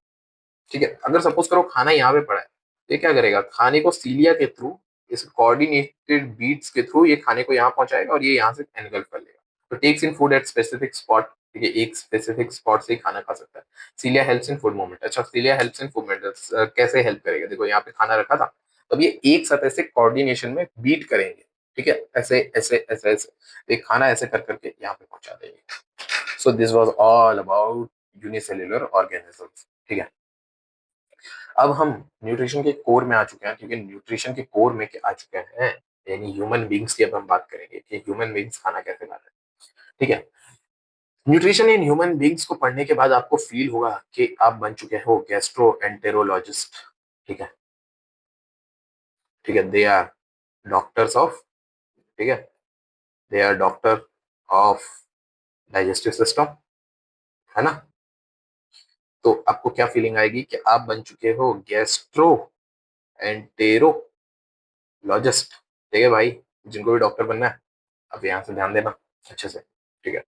A: ठीक है, अगर सपोज करो खाना यहाँ पे पड़ा है, तो ये क्या करेगा, खाने को सीलिया के थ्रू, इस कोऑर्डिनेटेड बीट्स के थ्रू ये खाने को यहाँ पहुंचाएगा, और ये यहाँ से एनगल्फ कर लेगा। तो takes in food at specific spot. ठीक है, एक स्पेसिफिक स्पॉट से ही खाना खा सकता है। सीलिया हेल्प्स इन फूड मूवमेंट। अच्छा, सीलिया हेल्प्स इन फूड मूवमेंट कैसे हेल्प करेगा? देखो, यहाँ पे खाना रखा था, तब ये एक साथ ऐसे कोऑर्डिनेशन में बीट करेंगे। ठीक है, ऐसे ऐसे ऐसे ऐसे एक खाना ऐसे कर करके यहाँ पे पहुंचा देंगे। सो this was all about unicellular organisms. ठीक है, अब हम न्यूट्रिशन के कोर में आ चुके हैं, क्योंकि न्यूट्रिशन के कोर में क्या आ चुके हैं, यानी ह्यूमन बींग्स की अब हम बात करेंगे कि ह्यूमन बींग्स खाना कैसे खा रहे हैं। ठीक है, न्यूट्रिशन इन ह्यूमन बींग्स को पढ़ने के बाद आपको फील होगा कि आप बन चुके हो गैस्ट्रो एंटेरोलॉजिस्ट। ठीक है, ठीक है, दे आर डॉक्टर्स ऑफ, ठीक है, they are doctor of digestive system, है ना? तो आपको क्या फीलिंग आएगी कि आप बन चुके हो गैस्ट्रो एंटेरोलॉजिस्ट। ठीक है भाई, जिनको भी डॉक्टर बनना है, अब यहाँ से ध्यान देना अच्छे से। ठीक है,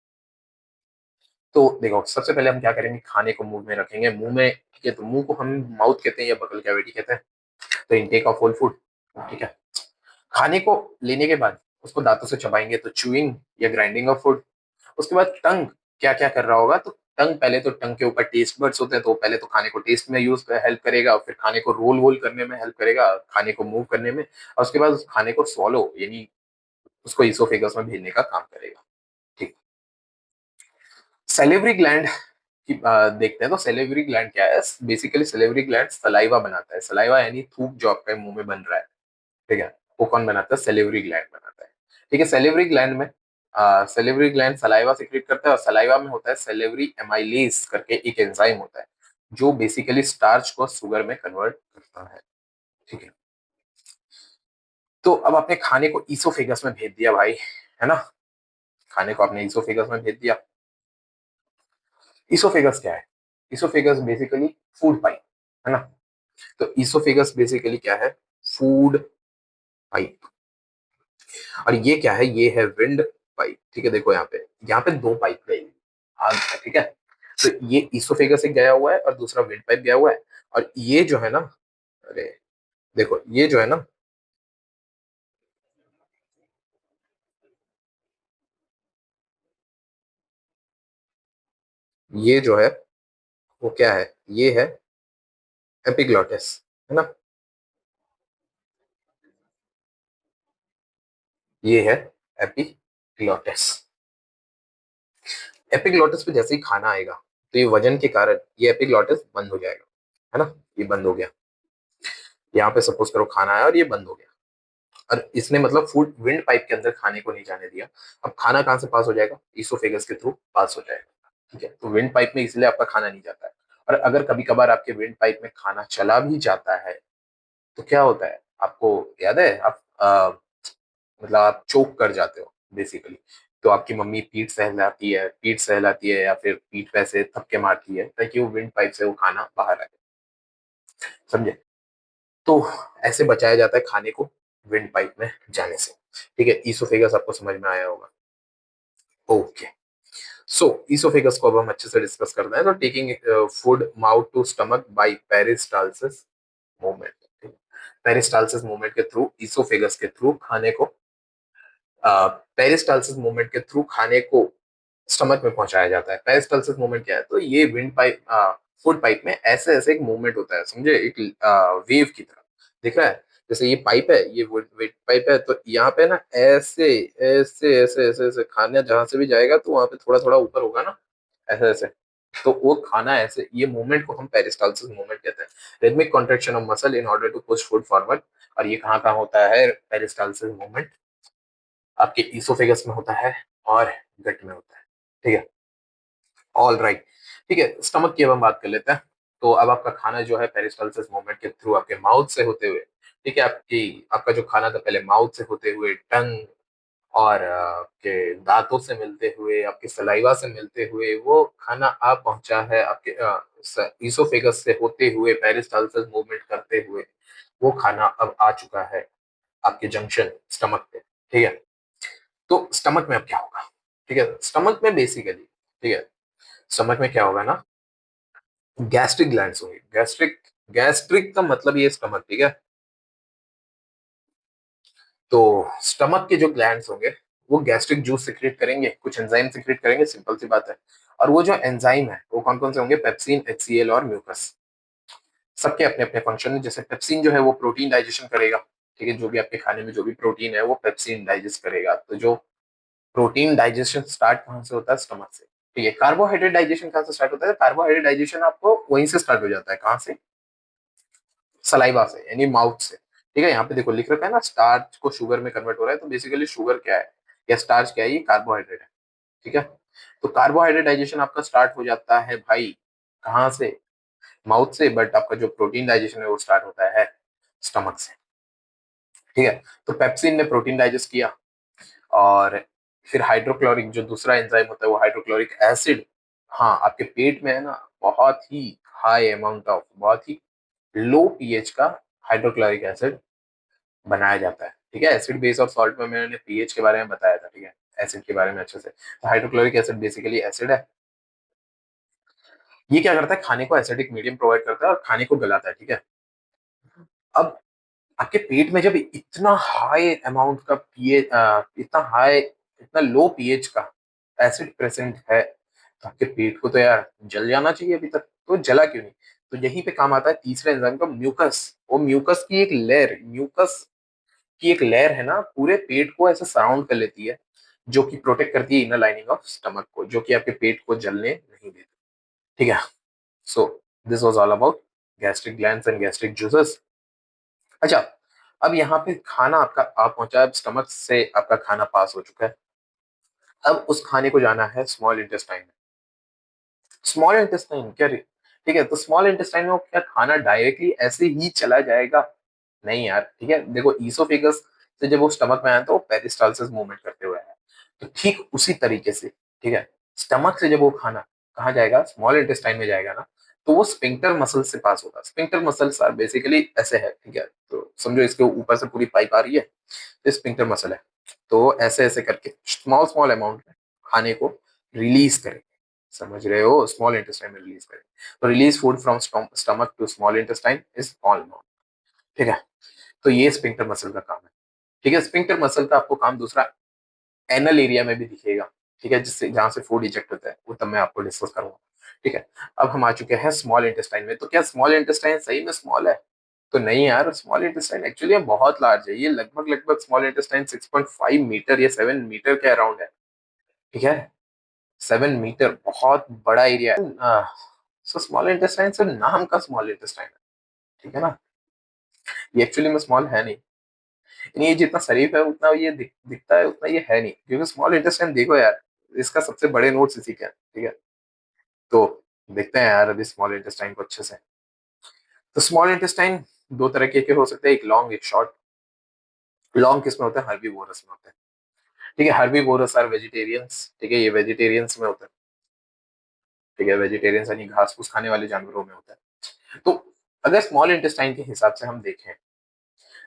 A: तो देखो, सबसे पहले हम क्या करेंगे, खाने को मुंह में रखेंगे। मुंह में, ठीक है, तो मुंह को हम माउथ कहते हैं या बगल कैविटी कहते हैं। तो इनटेक ऑफ होल फूड। ठीक है, खाने को लेने के बाद उसको दांतों से चबाएंगे, तो चूइंग या ग्राइंडिंग ऑफ फूड। उसके बाद टंग क्या क्या कर रहा होगा, तो टंग पहले तो, टंग के ऊपर टेस्ट बड्स होते हैं, तो पहले तो खाने को टेस्ट में यूज हेल्प करेगा, और फिर खाने को रोल वोल करने में हेल्प करेगा, खाने को मूव करने में, और उसके बाद उस खाने को स्वॉलो यानी उसको इसोफेगस में भेजने का काम करेगा। ठीक, सेलेवरी ग्लैंड की देखते हैं, तो सेलेवरी ग्लैंड क्या है? बेसिकली सेलेवरी ग्लैंड सलाइवा बनाता है। सलाइवा यानी थूक जो आपके मुंह में बन रहा है। ठीक है, वो कौन बनाता है? सेलेवरी ग्लैंड बनाता है। ठीक है, सेलेवरी ग्लैंड में सेलेवरी ग्लैंड सलाइवा सिक्रेट करता है, और सलाइवा में होता है सेलेवरी एमाइलेज करके एक एंजाइम होता है, जो बेसिकली स्टार्च को शुगर में कन्वर्ट करता है। ठीक है, तो अब आपने खाने को ईसोफेगस में भेज दिया भाई, है ना? खाने को आपने ईसोफेगस में भेज दिया। ईसोफेगस क्या है? ईसोफेगस बेसिकली फूड पाइप, है ना? तो ईसोफेगस बेसिकली क्या है? Food pipe. और ये क्या है? ये है विंड पाइप। ठीक है, देखो यहाँ पे दो पाइप गई आग है। ठीक है, तो ये ईसोफेगस एक गया हुआ है, और दूसरा विंड पाइप गया हुआ है। और ये जो है ना, अरे देखो, ये जो है ना, ये जो है वो क्या है? ये है एपिग्लॉटिस, है ना? ये है एपिग्लॉटिस। एपिग्लॉटिस पे जैसे ही खाना आएगा तो ये वजन के कारण ये एपिग्लॉटिस बंद हो जाएगा, है ना। ये बंद हो गया, यहाँ पे सपोज करो खाना आया और ये बंद हो गया, और इसने मतलब फूड विंड पाइप के अंदर खाने को नहीं जाने दिया। अब खाना कहाँ से पास हो जाएगा, ईसोफेगस के थ्रू पास हो जाएगा, ठीक है। तो विंड पाइप में इसलिए आपका खाना नहीं जाता है। और अगर कभी कभार आपके विंड पाइप में खाना चला भी जाता है तो क्या होता है आपको याद है, आप मतलब आप चोक कर जाते हो बेसिकली। तो आपकी मम्मी पीठ सहलाती है या फिर पीठ पे ऐसे थपके मारती है ताकि वो विंड पाइप से वो खाना बाहर आए, समझे। तो ऐसे बचाया जाता है खाने को विंड पाइप में जाने से, ठीक है। ईसोफेगस आपको समझ में आया होगा। ओके, सो ईसोफेगस को अब हम अच्छे से डिस्कस करते हैं। तो taking food mouth to stomach by peristalsis movement, peristalsis movement के थ्रू, ईसोफेगस के थ्रू खाने को पेरिस्टालसिस मूवमेंट के थ्रू खाने को स्टमक में पहुंचाया जाता है। पेरिस्टालसिस मूवमेंट क्या है, तो ये विंड पाइप फूड पाइप में ऐसे ऐसे एक मूवमेंट होता है, समझे, एक वेव की तरह दिख रहा है। जैसे ये पाइप है, ये वेट पाइप है, तो यहाँ पे ना ऐसे ऐसे ऐसे ऐसे ऐसे खाना जहां से भी जाएगा तो वहां पे थोड़ा थोड़ा ऊपर होगा ना, ऐसे ऐसे। तो वो खाना ऐसे, ये मूवमेंट को हम पेरिस्टालसिस मूवमेंट कहते हैं। Rhythmic contraction of muscle in order to push food forward. और ये कहाँ कहाँ होता है पेरिस्टालसिस मूवमेंट, आपके ईसोफेगस में होता है और गट में होता है, ठीक है। ऑल राइट, ठीक है। स्टमक की अब हम बात कर लेते हैं। तो अब आपका खाना जो है पेरिस्टालसिस मूवमेंट के थ्रू आपके माउथ से होते हुए, ठीक है, आपका जो खाना था पहले माउथ से होते हुए टंग और आपके दांतों से मिलते हुए, आपके सलाइवा से मिलते हुए वो खाना आप पहुंचा है आपके ईसोफेगस से होते हुए पेरिस्टालसिस मूवमेंट करते हुए वो खाना अब आ चुका है आपके जंक्शन स्टमक पे, ठीक है। तो स्टमक में अब क्या होगा, ठीक है। स्टमक में बेसिकली, ठीक है, स्टमक में क्या होगा ना, गैस्ट्रिक ग्लैंड्स होंगे। गैस्ट्रिक, गैस्ट्रिक का मतलब ये स्टमक, ठीक है। तो स्टमक के जो ग्लैंड्स होंगे वो गैस्ट्रिक जूस सिक्रेट करेंगे, कुछ एंजाइम सिक्रेट करेंगे, सिंपल सी बात है। और वो जो एंजाइम है वो कौन कौन से होंगे, पेप्सिन, एचसीएल और म्यूकस। सबके अपने अपने फंक्शन है। जैसे पेप्सिन जो है वो प्रोटीन डाइजेशन करेगा, ठीक है। जो भी आपके खाने में जो भी प्रोटीन है वो पेप्सिन डाइजेस्ट करेगा। तो जो प्रोटीन डाइजेशन स्टार्ट कहाँ से होता है, स्टमक से, ठीक है। कार्बोहाइड्रेट डाइजेशन कहाँ से स्टार्ट होता है, कार्बोहाइड्रेट डाइजेशन आपको वहीं से स्टार्ट हो जाता है, कहाँ से, सलाइवा से, यानी माउथ से, ठीक है। यहाँ पे देखो लिख रखा है ना, स्टार्च को शुगर में कन्वर्ट हो रहा है। तो बेसिकली शुगर क्या है या स्टार्च क्या है, ये कार्बोहाइड्रेट है, ठीक है। तो कार्बोहाइड्रेट डाइजेशन आपका स्टार्ट हो जाता है भाई, कहाँ से, माउथ से। बट आपका जो प्रोटीन डाइजेशन है वो स्टार्ट होता है स्टमक से, ठीक है। तो पेप्सिन ने प्रोटीन डाइजेस्ट किया, और फिर हाइड्रोक्लोरिक जो दूसरा एंजाइम होता है वो हाइड्रोक्लोरिक एसिड, हाँ, आपके पेट में है ना, बहुत ही हाई अमाउंट ऑफ, बहुत ही लो पीएच का हाइड्रोक्लोरिक एसिड बनाया जाता है, ठीक है। एसिड बेस ऑफ सॉल्ट में मैंने पीएच के बारे में बताया था, ठीक है, एसिड के बारे में अच्छे से। तो हाइड्रोक्लोरिक एसिड बेसिकली एसिड है। ये क्या करता है, खाने को एसिडिक मीडियम प्रोवाइड करता है और खाने को गलाता है, ठीक है। अब आपके पेट में जब इतना हाई अमाउंट का पीएच, इतना हाई, इतना लो पीएच का एसिड प्रेजेंट है, तो आपके पेट को तो यार जल जाना चाहिए अभी तक, तो जला क्यों नहीं। तो यहीं पे काम आता है तीसरे एंजाइम का, म्यूकस। वो म्यूकस की एक लेयर, म्यूकस की एक लेयर है ना, पूरे पेट को ऐसे सराउंड कर लेती है, जो कि प्रोटेक्ट करती है इनर लाइनिंग ऑफ स्टमक को, जो कि आपके पेट को जलने नहीं देती, ठीक है। So this was all about gastric glands and gastric juices. अच्छा, अब यहाँ पे खाना आपका आप पहुंचा है, स्टमक से आपका खाना पास हो चुका है। अब उस खाने को जाना है स्मॉल इंटेस्टाइन में। स्मॉल इंटेस्टाइन क्या ठीक है, तो स्मॉल इंटेस्टाइन में वो क्या खाना डायरेक्टली ऐसे ही चला जाएगा, नहीं यार, ठीक है। देखो ईसोफेगस से जब वो स्टमक में आया तो वो पेरिस्टालसिस मूवमेंट करते हुए आया, तो ठीक उसी तरीके से, ठीक है, स्टमक से जब वो खाना कहाँ जाएगा, स्मॉल इंटेस्टाइन में जाएगा ना, तो वो स्पिंक्टर मसल से पास होगा। स्पिंक्टर मसल्स आर बेसिकली ऐसे है, ठीक है। तो समझो इसके ऊपर से पूरी पाइप आ रही है, तो स्पिंक्टर मसल है। तो ऐसे ऐसे करके स्मॉल स्मॉल अमाउंट में खाने को रिलीज करें, समझ रहे हो, स्मॉल इंटेस्टाइन में रिलीज करें। तो release food from stomach to small intestine is small mouth, ठीक है। तो ये स्पिंक्टर मसल का काम है, ठीक है। स्पिंक्टर मसल का आपको काम दूसरा एनल एरिया में भी दिखेगा, ठीक है, जिससे जहां से फूड इजेक्ट होता है, वो तब मैं आपको डिस्कस करूंगा, ठीक है। अब हम आ चुके हैं स्मॉल इंटेस्टाइन में। तो क्या स्मॉल इंटेस्टाइन सही में स्मॉल है, तो नहीं यार, स्मॉल इंटेस्टाइन एक्चुअली बहुत लार्ज है। ये लगभग लगभग स्मॉल इंटेस्टाइन 6.5 मीटर या 7 मीटर के अराउंड है, ठीक है। 7 मीटर, बहुत बड़ा एरिया है। सो स्मॉल इंटेस्टाइन सिर्फ नाम का स्मॉल इंटेस्टाइन है, ठीक है ना, ये एक्चुअली में स्मॉल है नहीं। यानी ये जितना शरीफ है उतना ये दिखता है, उतना ये है नहीं, क्योंकि स्मॉल इंटेस्टाइन देखो यार, इसका सबसे बड़े नोट्स इसी के हैं, ठीक है। तो देखते हैं यार अभी स्मॉल इंटेस्टाइन को अच्छे से। तो स्मॉल इंटेस्टाइन दो तरह के हो सकते हैं, एक लॉन्ग एक शॉर्ट। लॉन्ग किसमें होता है, हर्बीवोरस में होता है, ठीक है। हर्बीवोरस आर वेजिटेरियंस, ठीक है, ये वेजिटेरियंस में होता है, ठीक है, वेजिटेरियंस यानी घास फूस खाने वाले जानवरों में होता है। तो अगर स्मॉल इंटेस्टाइन के हिसाब से हम देखें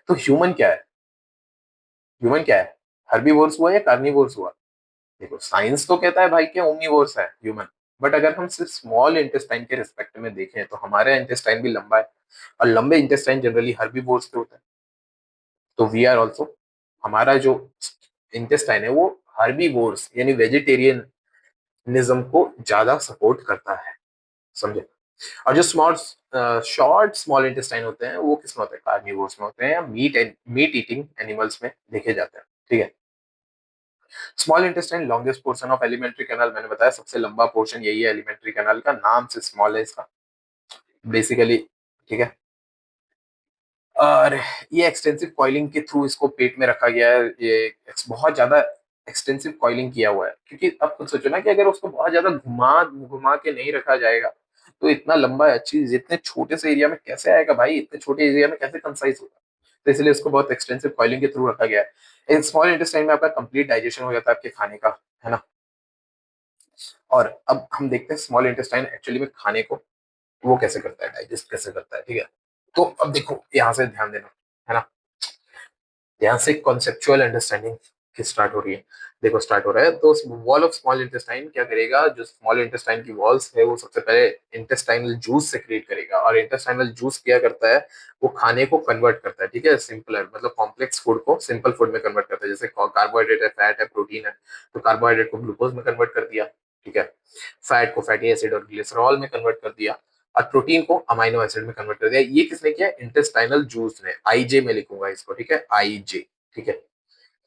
A: तो ह्यूमन क्या है, ह्यूमन क्या है, हर्बीवोर्स हुआ या कार्निवोर्स हुआ। देखो साइंस तो कहता है भाई कि ओमनीवोर्स है ह्यूमन, बट अगर हम सिर्फ स्मॉल इंटेस्टाइन के रिस्पेक्ट में देखें तो हमारा इंटेस्टाइन भी लंबा है, और लंबे इंटेस्टाइन जनरली हर्बीवोर्स के होते हैं। तो वी आर ऑल्सो, हमारा जो इंटेस्टाइन है वो हर्बीवोर्स यानी वेजिटेरियनिज्म को ज्यादा सपोर्ट करता है, समझे। और जो स्मॉल शॉर्ट स्मॉल इंटेस्टाइन होते हैं वो किसमें होते हैं, कार्निवोर्स में होते हैं, या मीट ईटिंग एनिमल्स में देखे जाते हैं, ठीक है। Small intestine longest portion of alimentary canal, मैंने बताया सबसे लंबा पोर्शन यही है एलिमेंट्री कैनाल का, नाम से स्मॉल है इसका बेसिकली, ठीक है। और ये एक्सटेंसिव कॉइलिंग के थ्रू इसको पेट में रखा गया है, ये बहुत ज्यादा एक्सटेंसिव कॉइलिंग किया हुआ है, क्योंकि अब खुद सोचो ना कि अगर उसको बहुत ज्यादा घुमा घुमा के नहीं रखा जाएगा तो इतना लंबा चीज इतने छोटे से एरिया में कैसे आएगा भाई, इतने छोटे एरिया में कैसे कंसाइज होगा। तो इसलिए इसको बहुत एक्सटेंसिव कॉइलिंग के थ्रू रखा गया है। स्मॉल इंटेस्टाइन में आपका कंप्लीट डाइजेशन हो जाता है आपके खाने का, है ना। और अब हम देखते हैं स्मॉल इंटेस्टाइन एक्चुअली में खाने को वो कैसे करता है, डाइजेस्ट कैसे करता है, ठीक है। तो अब देखो यहाँ से ध्यान देना, है ना, यहाँ से कॉन्सेप्चुअल अंडरस्टैंडिंग की स्टार्ट हो रही है। देखो स्टार्ट हो रहा है, तो वॉल ऑफ स्मॉल इंटेस्टाइन क्या करेगा, जो स्मॉल इंटेस्टाइन की वॉल्स है वो सबसे पहले इंटेस्टाइनल जूस सेक्रेट करेगा, और इंटेस्टाइनल जूस क्या करता है, वो खाने को कन्वर्ट करता है, ठीक है, सिंपलर मतलब कॉम्प्लेक्स फूड को सिंपल फूड में कन्वर्ट करता है। जैसे कार्बोहाइड्रेट है, फैट है, प्रोटीन है, तो कार्बोहाइड्रेट को ग्लूकोज में कन्वर्ट कर दिया, ठीक है, फैट को फैटी एसिड और ग्लिसरॉल में कन्वर्ट कर दिया, और प्रोटीन को अमाइनो एसिड में कन्वर्ट कर दिया। ये किसने किया, इंटेस्टाइनल जूस ने, आईजे में लिखूंगा इसको, ठीक है, आईजे, ठीक है,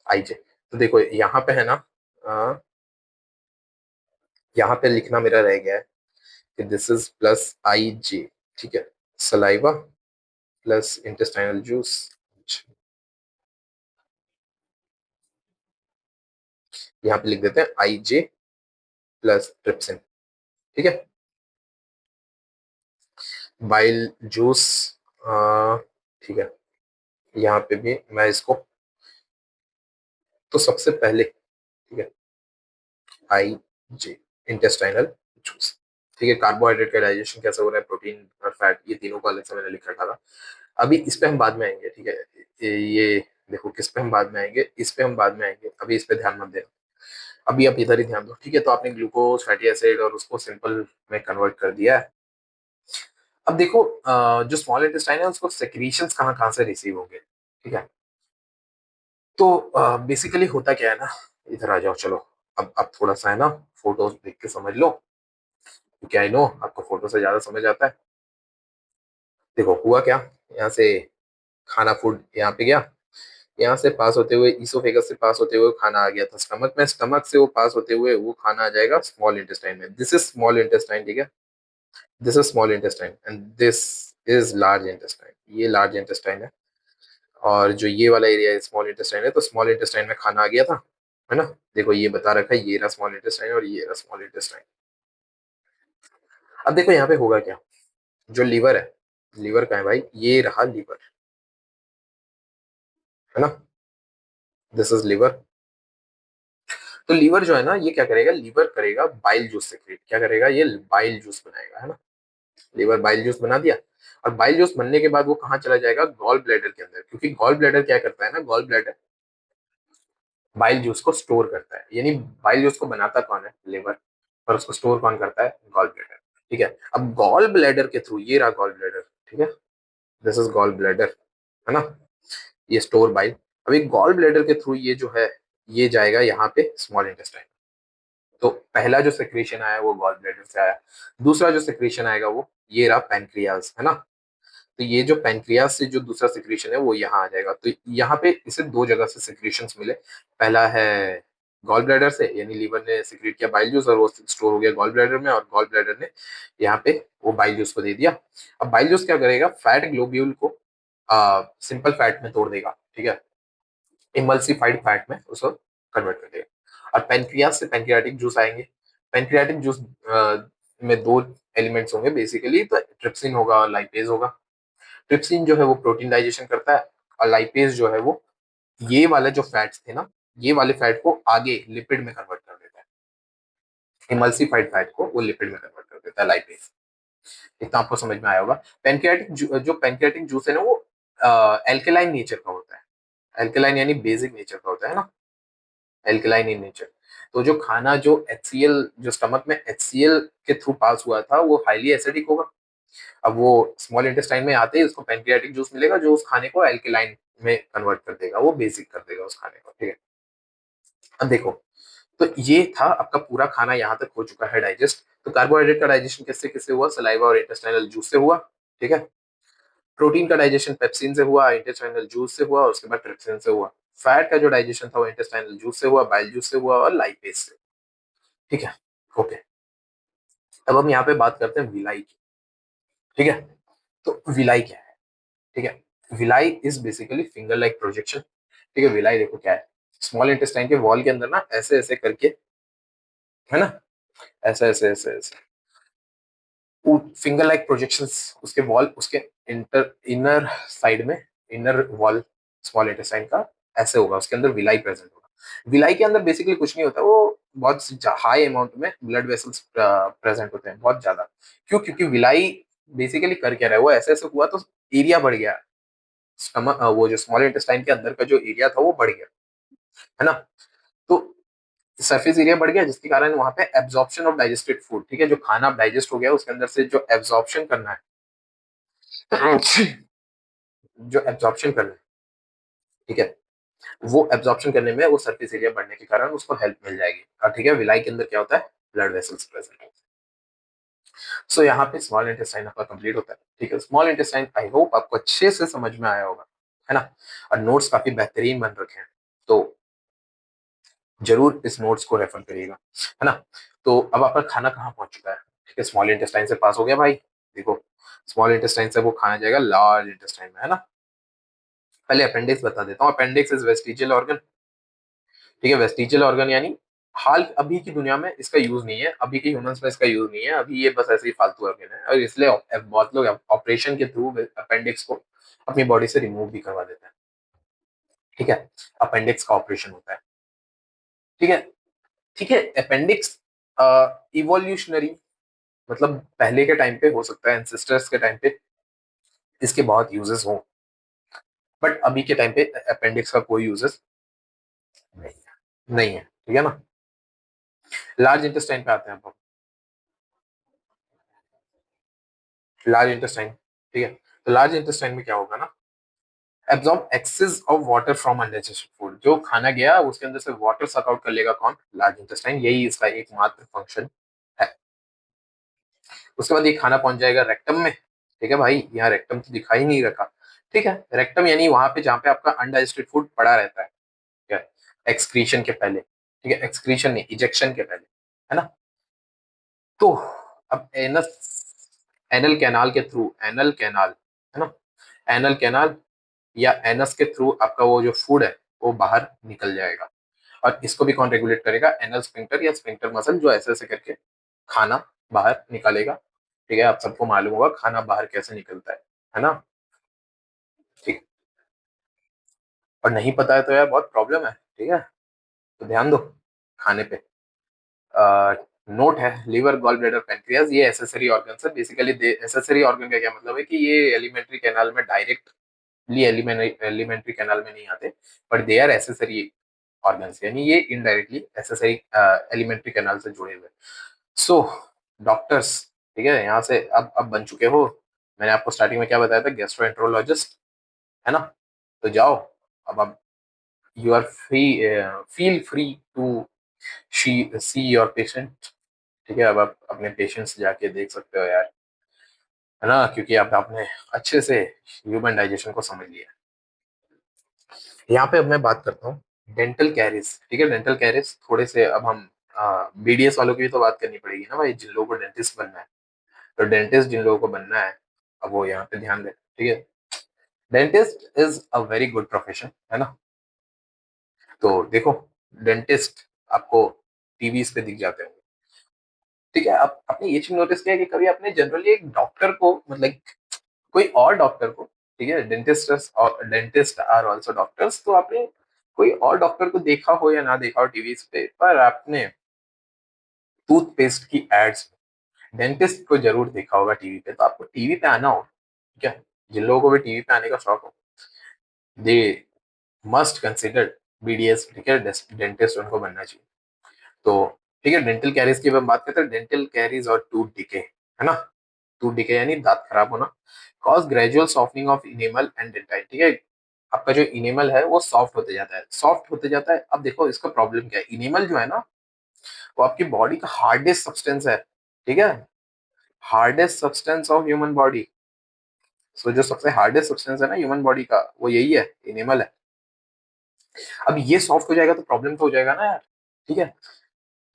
A: आईजे। तो देखो यहाँ पे है ना, अ, यहाँ पे लिखना मेरा रह गया है कि दिस इज प्लस आईजे, ठीक है, सलाइवा प्लस इंटेस्टाइनल जूस, यहाँ पे लिख देते हैं आईजे प्लस ट्रिप्सिन, ठीक है, बाइल जूस, ठीक है, यहाँ पे भी मैं इसको, तो सबसे पहले, ठीक है, आई जे इंटेस्टाइनल जूस, ठीक है। कार्बोहाइड्रेट का डाइजेशन कैसे हो रहा है, प्रोटीन और फैट, ये तीनों को अलग से मैंने लिख रखा था। अभी इस पे हम बाद में आएंगे, ठीक है, ये देखो किस पे हम बाद में आएंगे, इस पे हम बाद में आएंगे, अभी इस पे ध्यान मत देना, अभी आप इधर ही ध्यान दो, ठीक है। तो आपने ग्लूकोज फैटी एसिड और उसको सिंपल में कन्वर्ट कर दिया है। अब देखो जो स्मॉल इंटेस्टाइन है उसको सेक्रीशंस कहाँ कहाँ से रिसीव होंगे, ठीक है। तो बेसिकली होता क्या है ना, इधर आ जाओ चलो, अब थोड़ा सा है ना फोटो देख के समझ लो, क्योंकि आई नो आपको फोटो से ज्यादा समझ आता है। देखो हुआ क्या, यहाँ से खाना फूड यहाँ पे गया, यहाँ से पास होते हुए ईसोफेगस से पास होते हुए खाना आ गया था स्टमक में, स्टमक से वो पास होते हुए वो खाना आ जाएगा स्मॉल इंटेस्टाइन में, दिस इज स्मॉल इंटेस्टाइन, ठीक है, this is small intestine and this is large intestine, ये लार्ज इंटेस्टाइन है। और जो ये वाला एरिया स्मॉल इंटेस्टाइन है, तो स्मॉल इंटेस्टाइन में खाना आ गया था, है ना। देखो ये बता रखा है, ये रहा स्मॉल इंटेस्टाइन और ये रहा स्मॉल इंटेस्टाइन। अब देखो यहाँ पे होगा क्या, जो लीवर है, लीवर का है भाई, ये रहा लीवर, है ना, दिस इज लीवर। तो लीवर जो है ना ये क्या करेगा, लीवर करेगा बाइल जूस सेक्रेट, क्या करेगा, ये बाइल जूस बनाएगा, है ना, लीवर बाइल जूस बना दिया। और बाइल जूस बनने के बाद वो कहाँ चला जाएगा, गॉल ब्लैडर के अंदर, क्योंकि गॉल ब्लैडर क्या करता है ना, गॉल ब्लैडर बाइल जूस को स्टोर करता है, यानी बाइल जूस को बनाता कौन है, लिवर, और उसको स्टोर कौन करता है, गॉल ब्लैडर, ठीक है। अब गॉल ब्लैडर के थ्रू, ये रहा गॉल ब्लैडर, ठीक है, दिस इज गॉल ब्लैडर, है ना, ये स्टोर बाइल। अभी गॉल ब्लैडर के थ्रू ये जो है ये जाएगा यहाँ पे स्मॉल इंटेस्टाइन। तो पहला जो सेक्रेशन आया वो गॉल ब्लैडर से आया, दूसरा जो सेक्रेशन आएगा वो ये रहा पैनक्रियाज, है ना। तो ये जो पैनक्रियाज से जो दूसरा सिक्रीशन है वो यहाँ आ जाएगा, तो यहाँ पे इसे दो जगह से सिक्रीशंस मिले। पहला है गॉल ब्लैडर से, यानी लीवर ने सिक्रेट किया बाइल जूस और वो स्टोर हो गया गॉल ब्लैडर में, और गॉल ब्लैडर ने यहाँ पे वो बाइल जूस को दे दिया। अब बाइल जूस क्या करेगा, फैट ग्लोब्यूल को सिंपल फैट में तोड़ देगा, ठीक है, इमल्सिफाइड फैट में उसको कन्वर्ट कर देगा। और पेनक्रियास से पेनक्रियाटिक जूस आएंगे। पेनक्रियाटिक जूस में दो एलिमेंट्स होंगे बेसिकली, तो ट्रिप्सिन होगा और लाइपेज होगा। ट्रिप्सिन जो है वो प्रोटीन डाइजेशन करता है, और लाइपेज जो है वो ये वाले जो फैट्स थे ना, ये वाले फैट को आगे लिपिड में कन्वर्ट कर देता है। इमल्सिफाइड फैट को वो लिपिड में कन्वर्ट कर देता है लाइपेज। इतना आपको समझ में आया होगा। पेनक्रियाटिक जो पेनक्रियाटिक जूस है ना वो एल्केलाइन नेचर का होता है। एल्केलाइन यानी बेसिक नेचर का होता है ना, एल्केलाइन इन नेचर। तो जो खाना जो HCl, जो स्टमक में HCl के थ्रू पास हुआ था वो हाईली एसिडिक होगा। अब वो स्मॉल इंटेस्टाइन में आते ही उसको पेनक्रियाटिक जूस मिलेगा जो उस खाने को एल्केलाइन में कन्वर्ट कर देगा, वो बेसिक कर देगा उस खाने को, ठीक है। अब देखो, तो ये था आपका पूरा खाना यहाँ तक हो चुका है डाइजेस्ट। तो कार्बोहाइड्रेट का डाइजेशन किससे किससे हुआ, सलाइवा और इंटेस्टाइनल जूस से हुआ, ठीक है। प्रोटीन का डाइजेशन पेप्सिन से हुआ, इंटेस्टाइनल जूस से हुआ, उसके बाद ट्रिप्सिन से हुआ। फैट का जो डाइजेशन था वो इंटेस्टाइनल जूस से हुआ, बाइल जूस से हुआ और लाइपेज से, ठीक है। ओके, अब हम यहाँ पे बात करते हैं विलाई की, ठीक है। तो विलाई क्या है, ठीक है। Villi is basically finger like projection, ठीक है। विलाई देखो क्या है, स्मॉल इंटेस्टाइन के वॉल के अंदर ना ऐसे ऐसे करके, है ना, ऐसे ऐसे ऐसे ऐसे फिंगर लाइक प्रोजेक्शंस, उसके वॉल, उसके इनर साइड में, इनर वॉल स्मॉल इंटेस्टाइन का ऐसे होगा, उसके अंदर विलाई प्रेजेंट होगा। विलाई के अंदर बेसिकली कुछ नहीं होता, वो बहुत हाई अमाउंट में ब्लड वेसल्स प्रेजेंट होते हैं, बहुत ज्यादा। क्यों, क्योंकि विलाई बेसिकली कर क्या रहा है, वो ऐसे ऐसे हुआ तो एरिया बढ़ गया, स्टमक वो जो स्मॉल इंटेस्टाइन के अंदर का जो एरिया था वो बढ़ गया, है ना। तो सरफेस एरिया बढ़ गया जिसके कारण वहां पे एब्जॉर्प्शन ऑफ डाइजेस्टेड फूड, ठीक है, जो खाना डाइजेस्ट हो गया उसके अंदर से जो एब्जॉर्प्शन करना है, जो एब्जॉर्प्शन करना है, ठीक है, वो एब्जॉर्प्शन करने में वो सरफेस एरिया बढ़ने के कारण उसको हेल्प मिल जाएगी। और ठीक है, विलाई के अंदर क्या होता है, ब्लड वेसल्स प्रेजेंट होते हैं। सो यहाँ पे स्मॉल इंटेस्टाइन आपका कंप्लीट होता है, ठीक है। स्मॉल इंटेस्टाइन आई होप आपको अच्छे से समझ में आया होगा, है ना। और नोट्स काफी बेहतरीन बन रखे हैं, तो जरूर इस नोट्स को रेफर करिएगा, है ना। तो अब आपका खाना कहाँ पहुंच चुका है, ठीक है, स्मॉल इंटेस्टाइन से पास हो गया भाई। देखो, स्मॉल इंटेस्टाइन से वो खाना जाएगा लार्ज इंटेस्टाइन में, है ना। पहले अपेंडिक्स बता देता हूँ। अपेंडिक्स इज वेस्टिजियल ऑर्गन, ठीक है। वेस्टिजियल ऑर्गन यानी हाल अभी की दुनिया में इसका यूज नहीं है, अभी के ह्यूमंस में इसका यूज नहीं है, अभी ये बस ऐसे ही फालतू ऑर्गन है, और इसलिए बहुत लोग ऑपरेशन के थ्रू अपेंडिक्स को अपनी बॉडी से रिमूव भी करवा देते हैं, ठीक है। अपेंडिक्स का ऑपरेशन होता है, ठीक है, ठीक है। अपेंडिक्स इवोल्यूशनरी, मतलब पहले के टाइम पे हो सकता है, एंसेस्टर्स के टाइम पे इसके बहुत यूजेस हो, बट अभी के टाइम पे अपेंडिक्स का कोई यूजेस नहीं है, ठीक है ना। लार्ज इंटेस्टाइन पे आते हैं अब। लार्ज इंटेस्टाइन, ठीक है। तो लार्ज इंटेस्टाइन में क्या होगा ना, absorb excess of water from undigested food, जो खाना गया उसके अंदर से वाटर सक आउट कर लेगा कौन, लार्ज इंटेस्टाइन, यही इसका एकमात्र फंक्शन है। उसके बाद ये खाना पहुंच जाएगा रेक्टम में, ठीक है भाई, यहाँ रेक्टम तो दिखाई नहीं रखा, ठीक है। रेक्टम यानी वहां पे जहाँ पे आपका अनडाइजेस्टेड फूड पड़ा रहता है, ठीक है, एक्सक्रीशन के पहले, ठीक है, एक्सक्रीशन नहीं, इजेक्शन के पहले, है ना। तो अब एनस, एनल कैनाल के थ्रू, एनल कैनाल, है ना, एनल कैनाल या एनस के थ्रू आपका वो जो फूड है वो बाहर निकल जाएगा। और इसको भी कौन रेगुलेट करेगा, एनल स्फिंक्टर या स्फिंक्टर मसल, जो ऐसे ऐसे करके खाना बाहर निकालेगा, ठीक है। आप सबको मालूम होगा खाना बाहर कैसे निकलता है ना, ठीक। और नहीं पता है तो यार बहुत प्रॉब्लम है, ठीक है, तो ध्यान दो खाने पे। नोट है, लीवर, गॉल ब्लैडर, पैंक्रियाज, ये एसेसरी ऑर्गन है बेसिकली। एसेसरी ऑर्गन का क्या मतलब है कि ये एलिमेंट्री कैनाल में डायरेक्टली एलिमेंट्री कैनाल में नहीं आते, but they are accessory organs, यानी ये इनडायरेक्टली एसेसरी एलिमेंट्री कैनाल से जुड़े हुए। सो डॉक्टर्स, ठीक है, यहाँ से अब बन चुके हो। मैंने आपको स्टार्टिंग में क्या बताया था, गेस्ट्रोएंट्रोलॉजिस्ट, है ना। तो जाओ, अब आप you are free, feel free to see your patient, ठीक है। अब आप अपने पेशेंट से जाके देख सकते हो यार, है ना, क्योंकि अब आपने अच्छे से ह्यूमन डाइजेशन को समझ लिया। यहाँ पे अब मैं बात करता हूँ डेंटल कैरीज, ठीक है, डेंटल कैरीज थोड़े से अब हम बीडीएस वालों की भी तो बात करनी पड़ेगी ना भाई, जिन लोगों को डेंटिस्ट बनना है। तो डेंटिस्ट जिन लोगों को बनना है, अब वो यहाँ पे ध्यान दें, ठीक है। Dentist is a very good profession, है ना। तो देखो, डेंटिस्ट आपको टीवी पे दिख जाते हैं, ठीक है। आप आपने ये चीज नोटिस किया कि कभी आपने जनरली एक डॉक्टर को, मतलब कोई और डॉक्टर को, ठीक है, डेंटिस्ट और डेंटिस्ट आर आल्सो डॉक्टर्स, तो आपने कोई और डॉक्टर को देखा हो या ना देखा हो टीवी पे, पर आपने टूथपेस्ट की एड्स, डेंटिस्ट को जरूर देखा होगा टीवी पे। तो आपको टीवी पे आना हो, ठीक है, जिन लोगों को भी टीवी पे आने का शौक हो, दे मस्ट कंसिडर बीडीएस, ठीक है, डेंटिस्ट उनको बनना चाहिए। तो ठीक है, डेंटल कैरीज की हम बात करते हैं, डेंटल कैरीज और टूथ डिके, है ना। टूथ डिके यानी दांत खराब होना, cause gradual softening of enamel and dentine, ठीक है। आपका जो इनेमल है वो सॉफ्ट होते जाता है, सॉफ्ट होते जाता है। अब देखो इसका प्रॉब्लम क्या है, इनेमल जो है ना, वो आपकी बॉडी का हार्डेस्ट सब्सटेंस है, ठीक है, hardest substance of human body. So जो सबसे हार्डेस्ट सब्सटेंस है ना ह्यूमन बॉडी का, वो यही है, इनेमल है। अब ये सॉफ्ट हो जाएगा तो प्रॉब्लम तो हो जाएगा ना यार, ठीक है।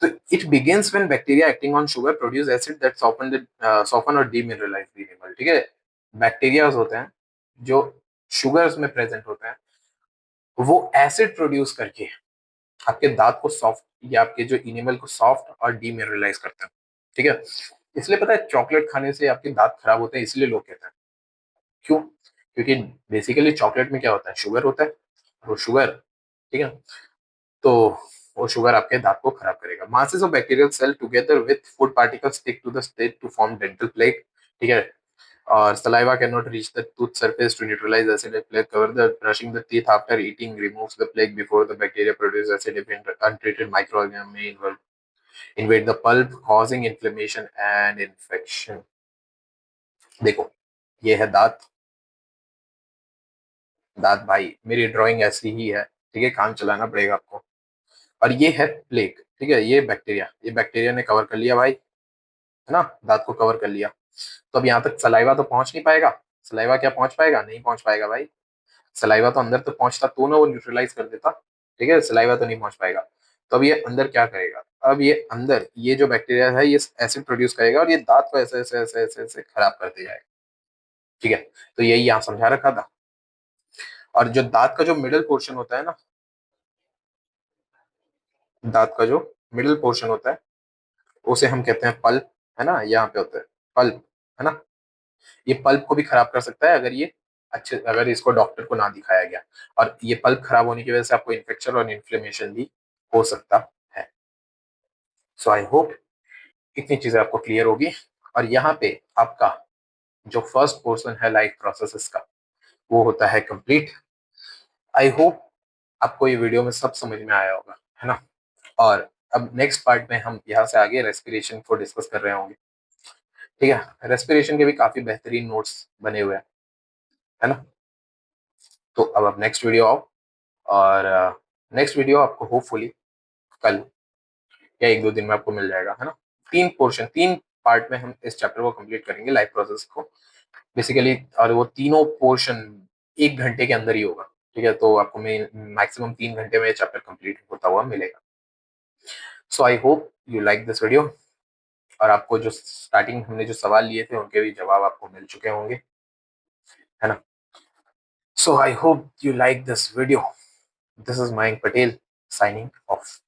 A: तो it begins when bacteria acting on sugar produce acid that soften और डीमिनरलाइज द एनिमल, ठीक है। बैक्टीरियाज होते हैं जो शुगर्स में प्रेजेंट होते हैं, वो एसिड प्रोड्यूस करके आपके दांत को सॉफ्ट, या आपके जो इनेमल को सॉफ्ट और डीमिनरलाइज करते हैं, ठीक है। इसलिए पता है चॉकलेट खाने से आपके दांत खराब होते हैं, इसलिए लोग कहते हैं। क्यों? क्योंकि बेसिकली चॉकलेट में क्या होता है, शुगर होता है। और वो शुगर, ठीक है, तो वो शुगर आपके दांत को खराब करेगा। Masses of bacterial cell together with food particles stick to the state to form dental plaque, ठीक है। और saliva cannot reach the tooth surface to neutralize acid and plaque cover the brushing the teeth after eating removes the plaque before the bacteria produce acid if untreated microorganism may invade the pulp causing inflammation and infection। देखो, ये है दांत, दांत भाई मेरी drawing ऐसी ही है, ठीक है, काम चलाना पड़ेगा आपको। और ये है प्लेक, ठीक है, ये बैक्टीरिया ने कवर कर लिया भाई, है ना, दांत को कवर कर लिया। तो अब यहाँ तक सलाइवा तो पहुंच नहीं पाएगा। सलाइवा क्या पहुंच पाएगा, नहीं पहुंच पाएगा भाई। सलाइवा तो अंदर तो पहुंचता तो ना वो न्यूट्रलाइज कर देता, ठीक है, सलाइवा तो नहीं पहुंच पाएगा। तो अब ये अंदर क्या करेगा, अब ये अंदर ये जो बैक्टीरिया है ये एसिड प्रोड्यूस करेगा और ये दांत को ऐसे ऐसे ऐसे ऐसे ऐसे खराब करते जाएगा, ठीक है। तो यही यहाँ समझा रखा था। और जो दांत का जो मिडल पोर्शन होता है ना, दांत का जो मिडल पोर्शन होता है, उसे हम कहते हैं पल्प, है ना, यहाँ पे होता है पल्प, है ना। ये पल्प को भी खराब कर सकता है अगर ये अच्छे, अगर इसको डॉक्टर को ना दिखाया गया। और ये पल्प खराब होने की वजह से आपको इन्फेक्शन और इन्फ्लेमेशन भी हो सकता है। सो आई होप इतनी चीजें आपको क्लियर होगी। और यहाँ पे आपका जो फर्स्ट पोर्शन है लाइफ प्रोसेसेस का, वो होता है कंप्लीट। आई होप आपको ये वीडियो में सब समझ में आया होगा, है ना। और अब नेक्स्ट पार्ट में हम यहाँ से आगे रेस्पिरेशन को डिस्कस कर रहे होंगे, ठीक है। रेस्पिरेशन के भी काफी बेहतरीन नोट्स बने हुए हैं, है ना। तो अब आप नेक्स्ट वीडियो आओ, और नेक्स्ट वीडियो आपको होपफुली कल या एक दो दिन में आपको मिल जाएगा, है ना। तीन पोर्शन, तीन पार्ट में हम इस चैप्टर को कंप्लीट करेंगे, लाइफ प्रोसेस को बेसिकली। और वो तीनों पोर्शन 1 घंटे के अंदर ही होगा, ठीक है। तो आपको मैक्सिमम 3 घंटे में चैप्टर कंप्लीट होता हुआ मिलेगा। So I hope you like this video. और आपको जो स्टार्टिंग हमने जो सवाल लिए थे उनके भी जवाब आपको मिल चुके होंगे, है ना। So I hope you like this video. This is Mayank Patel signing off।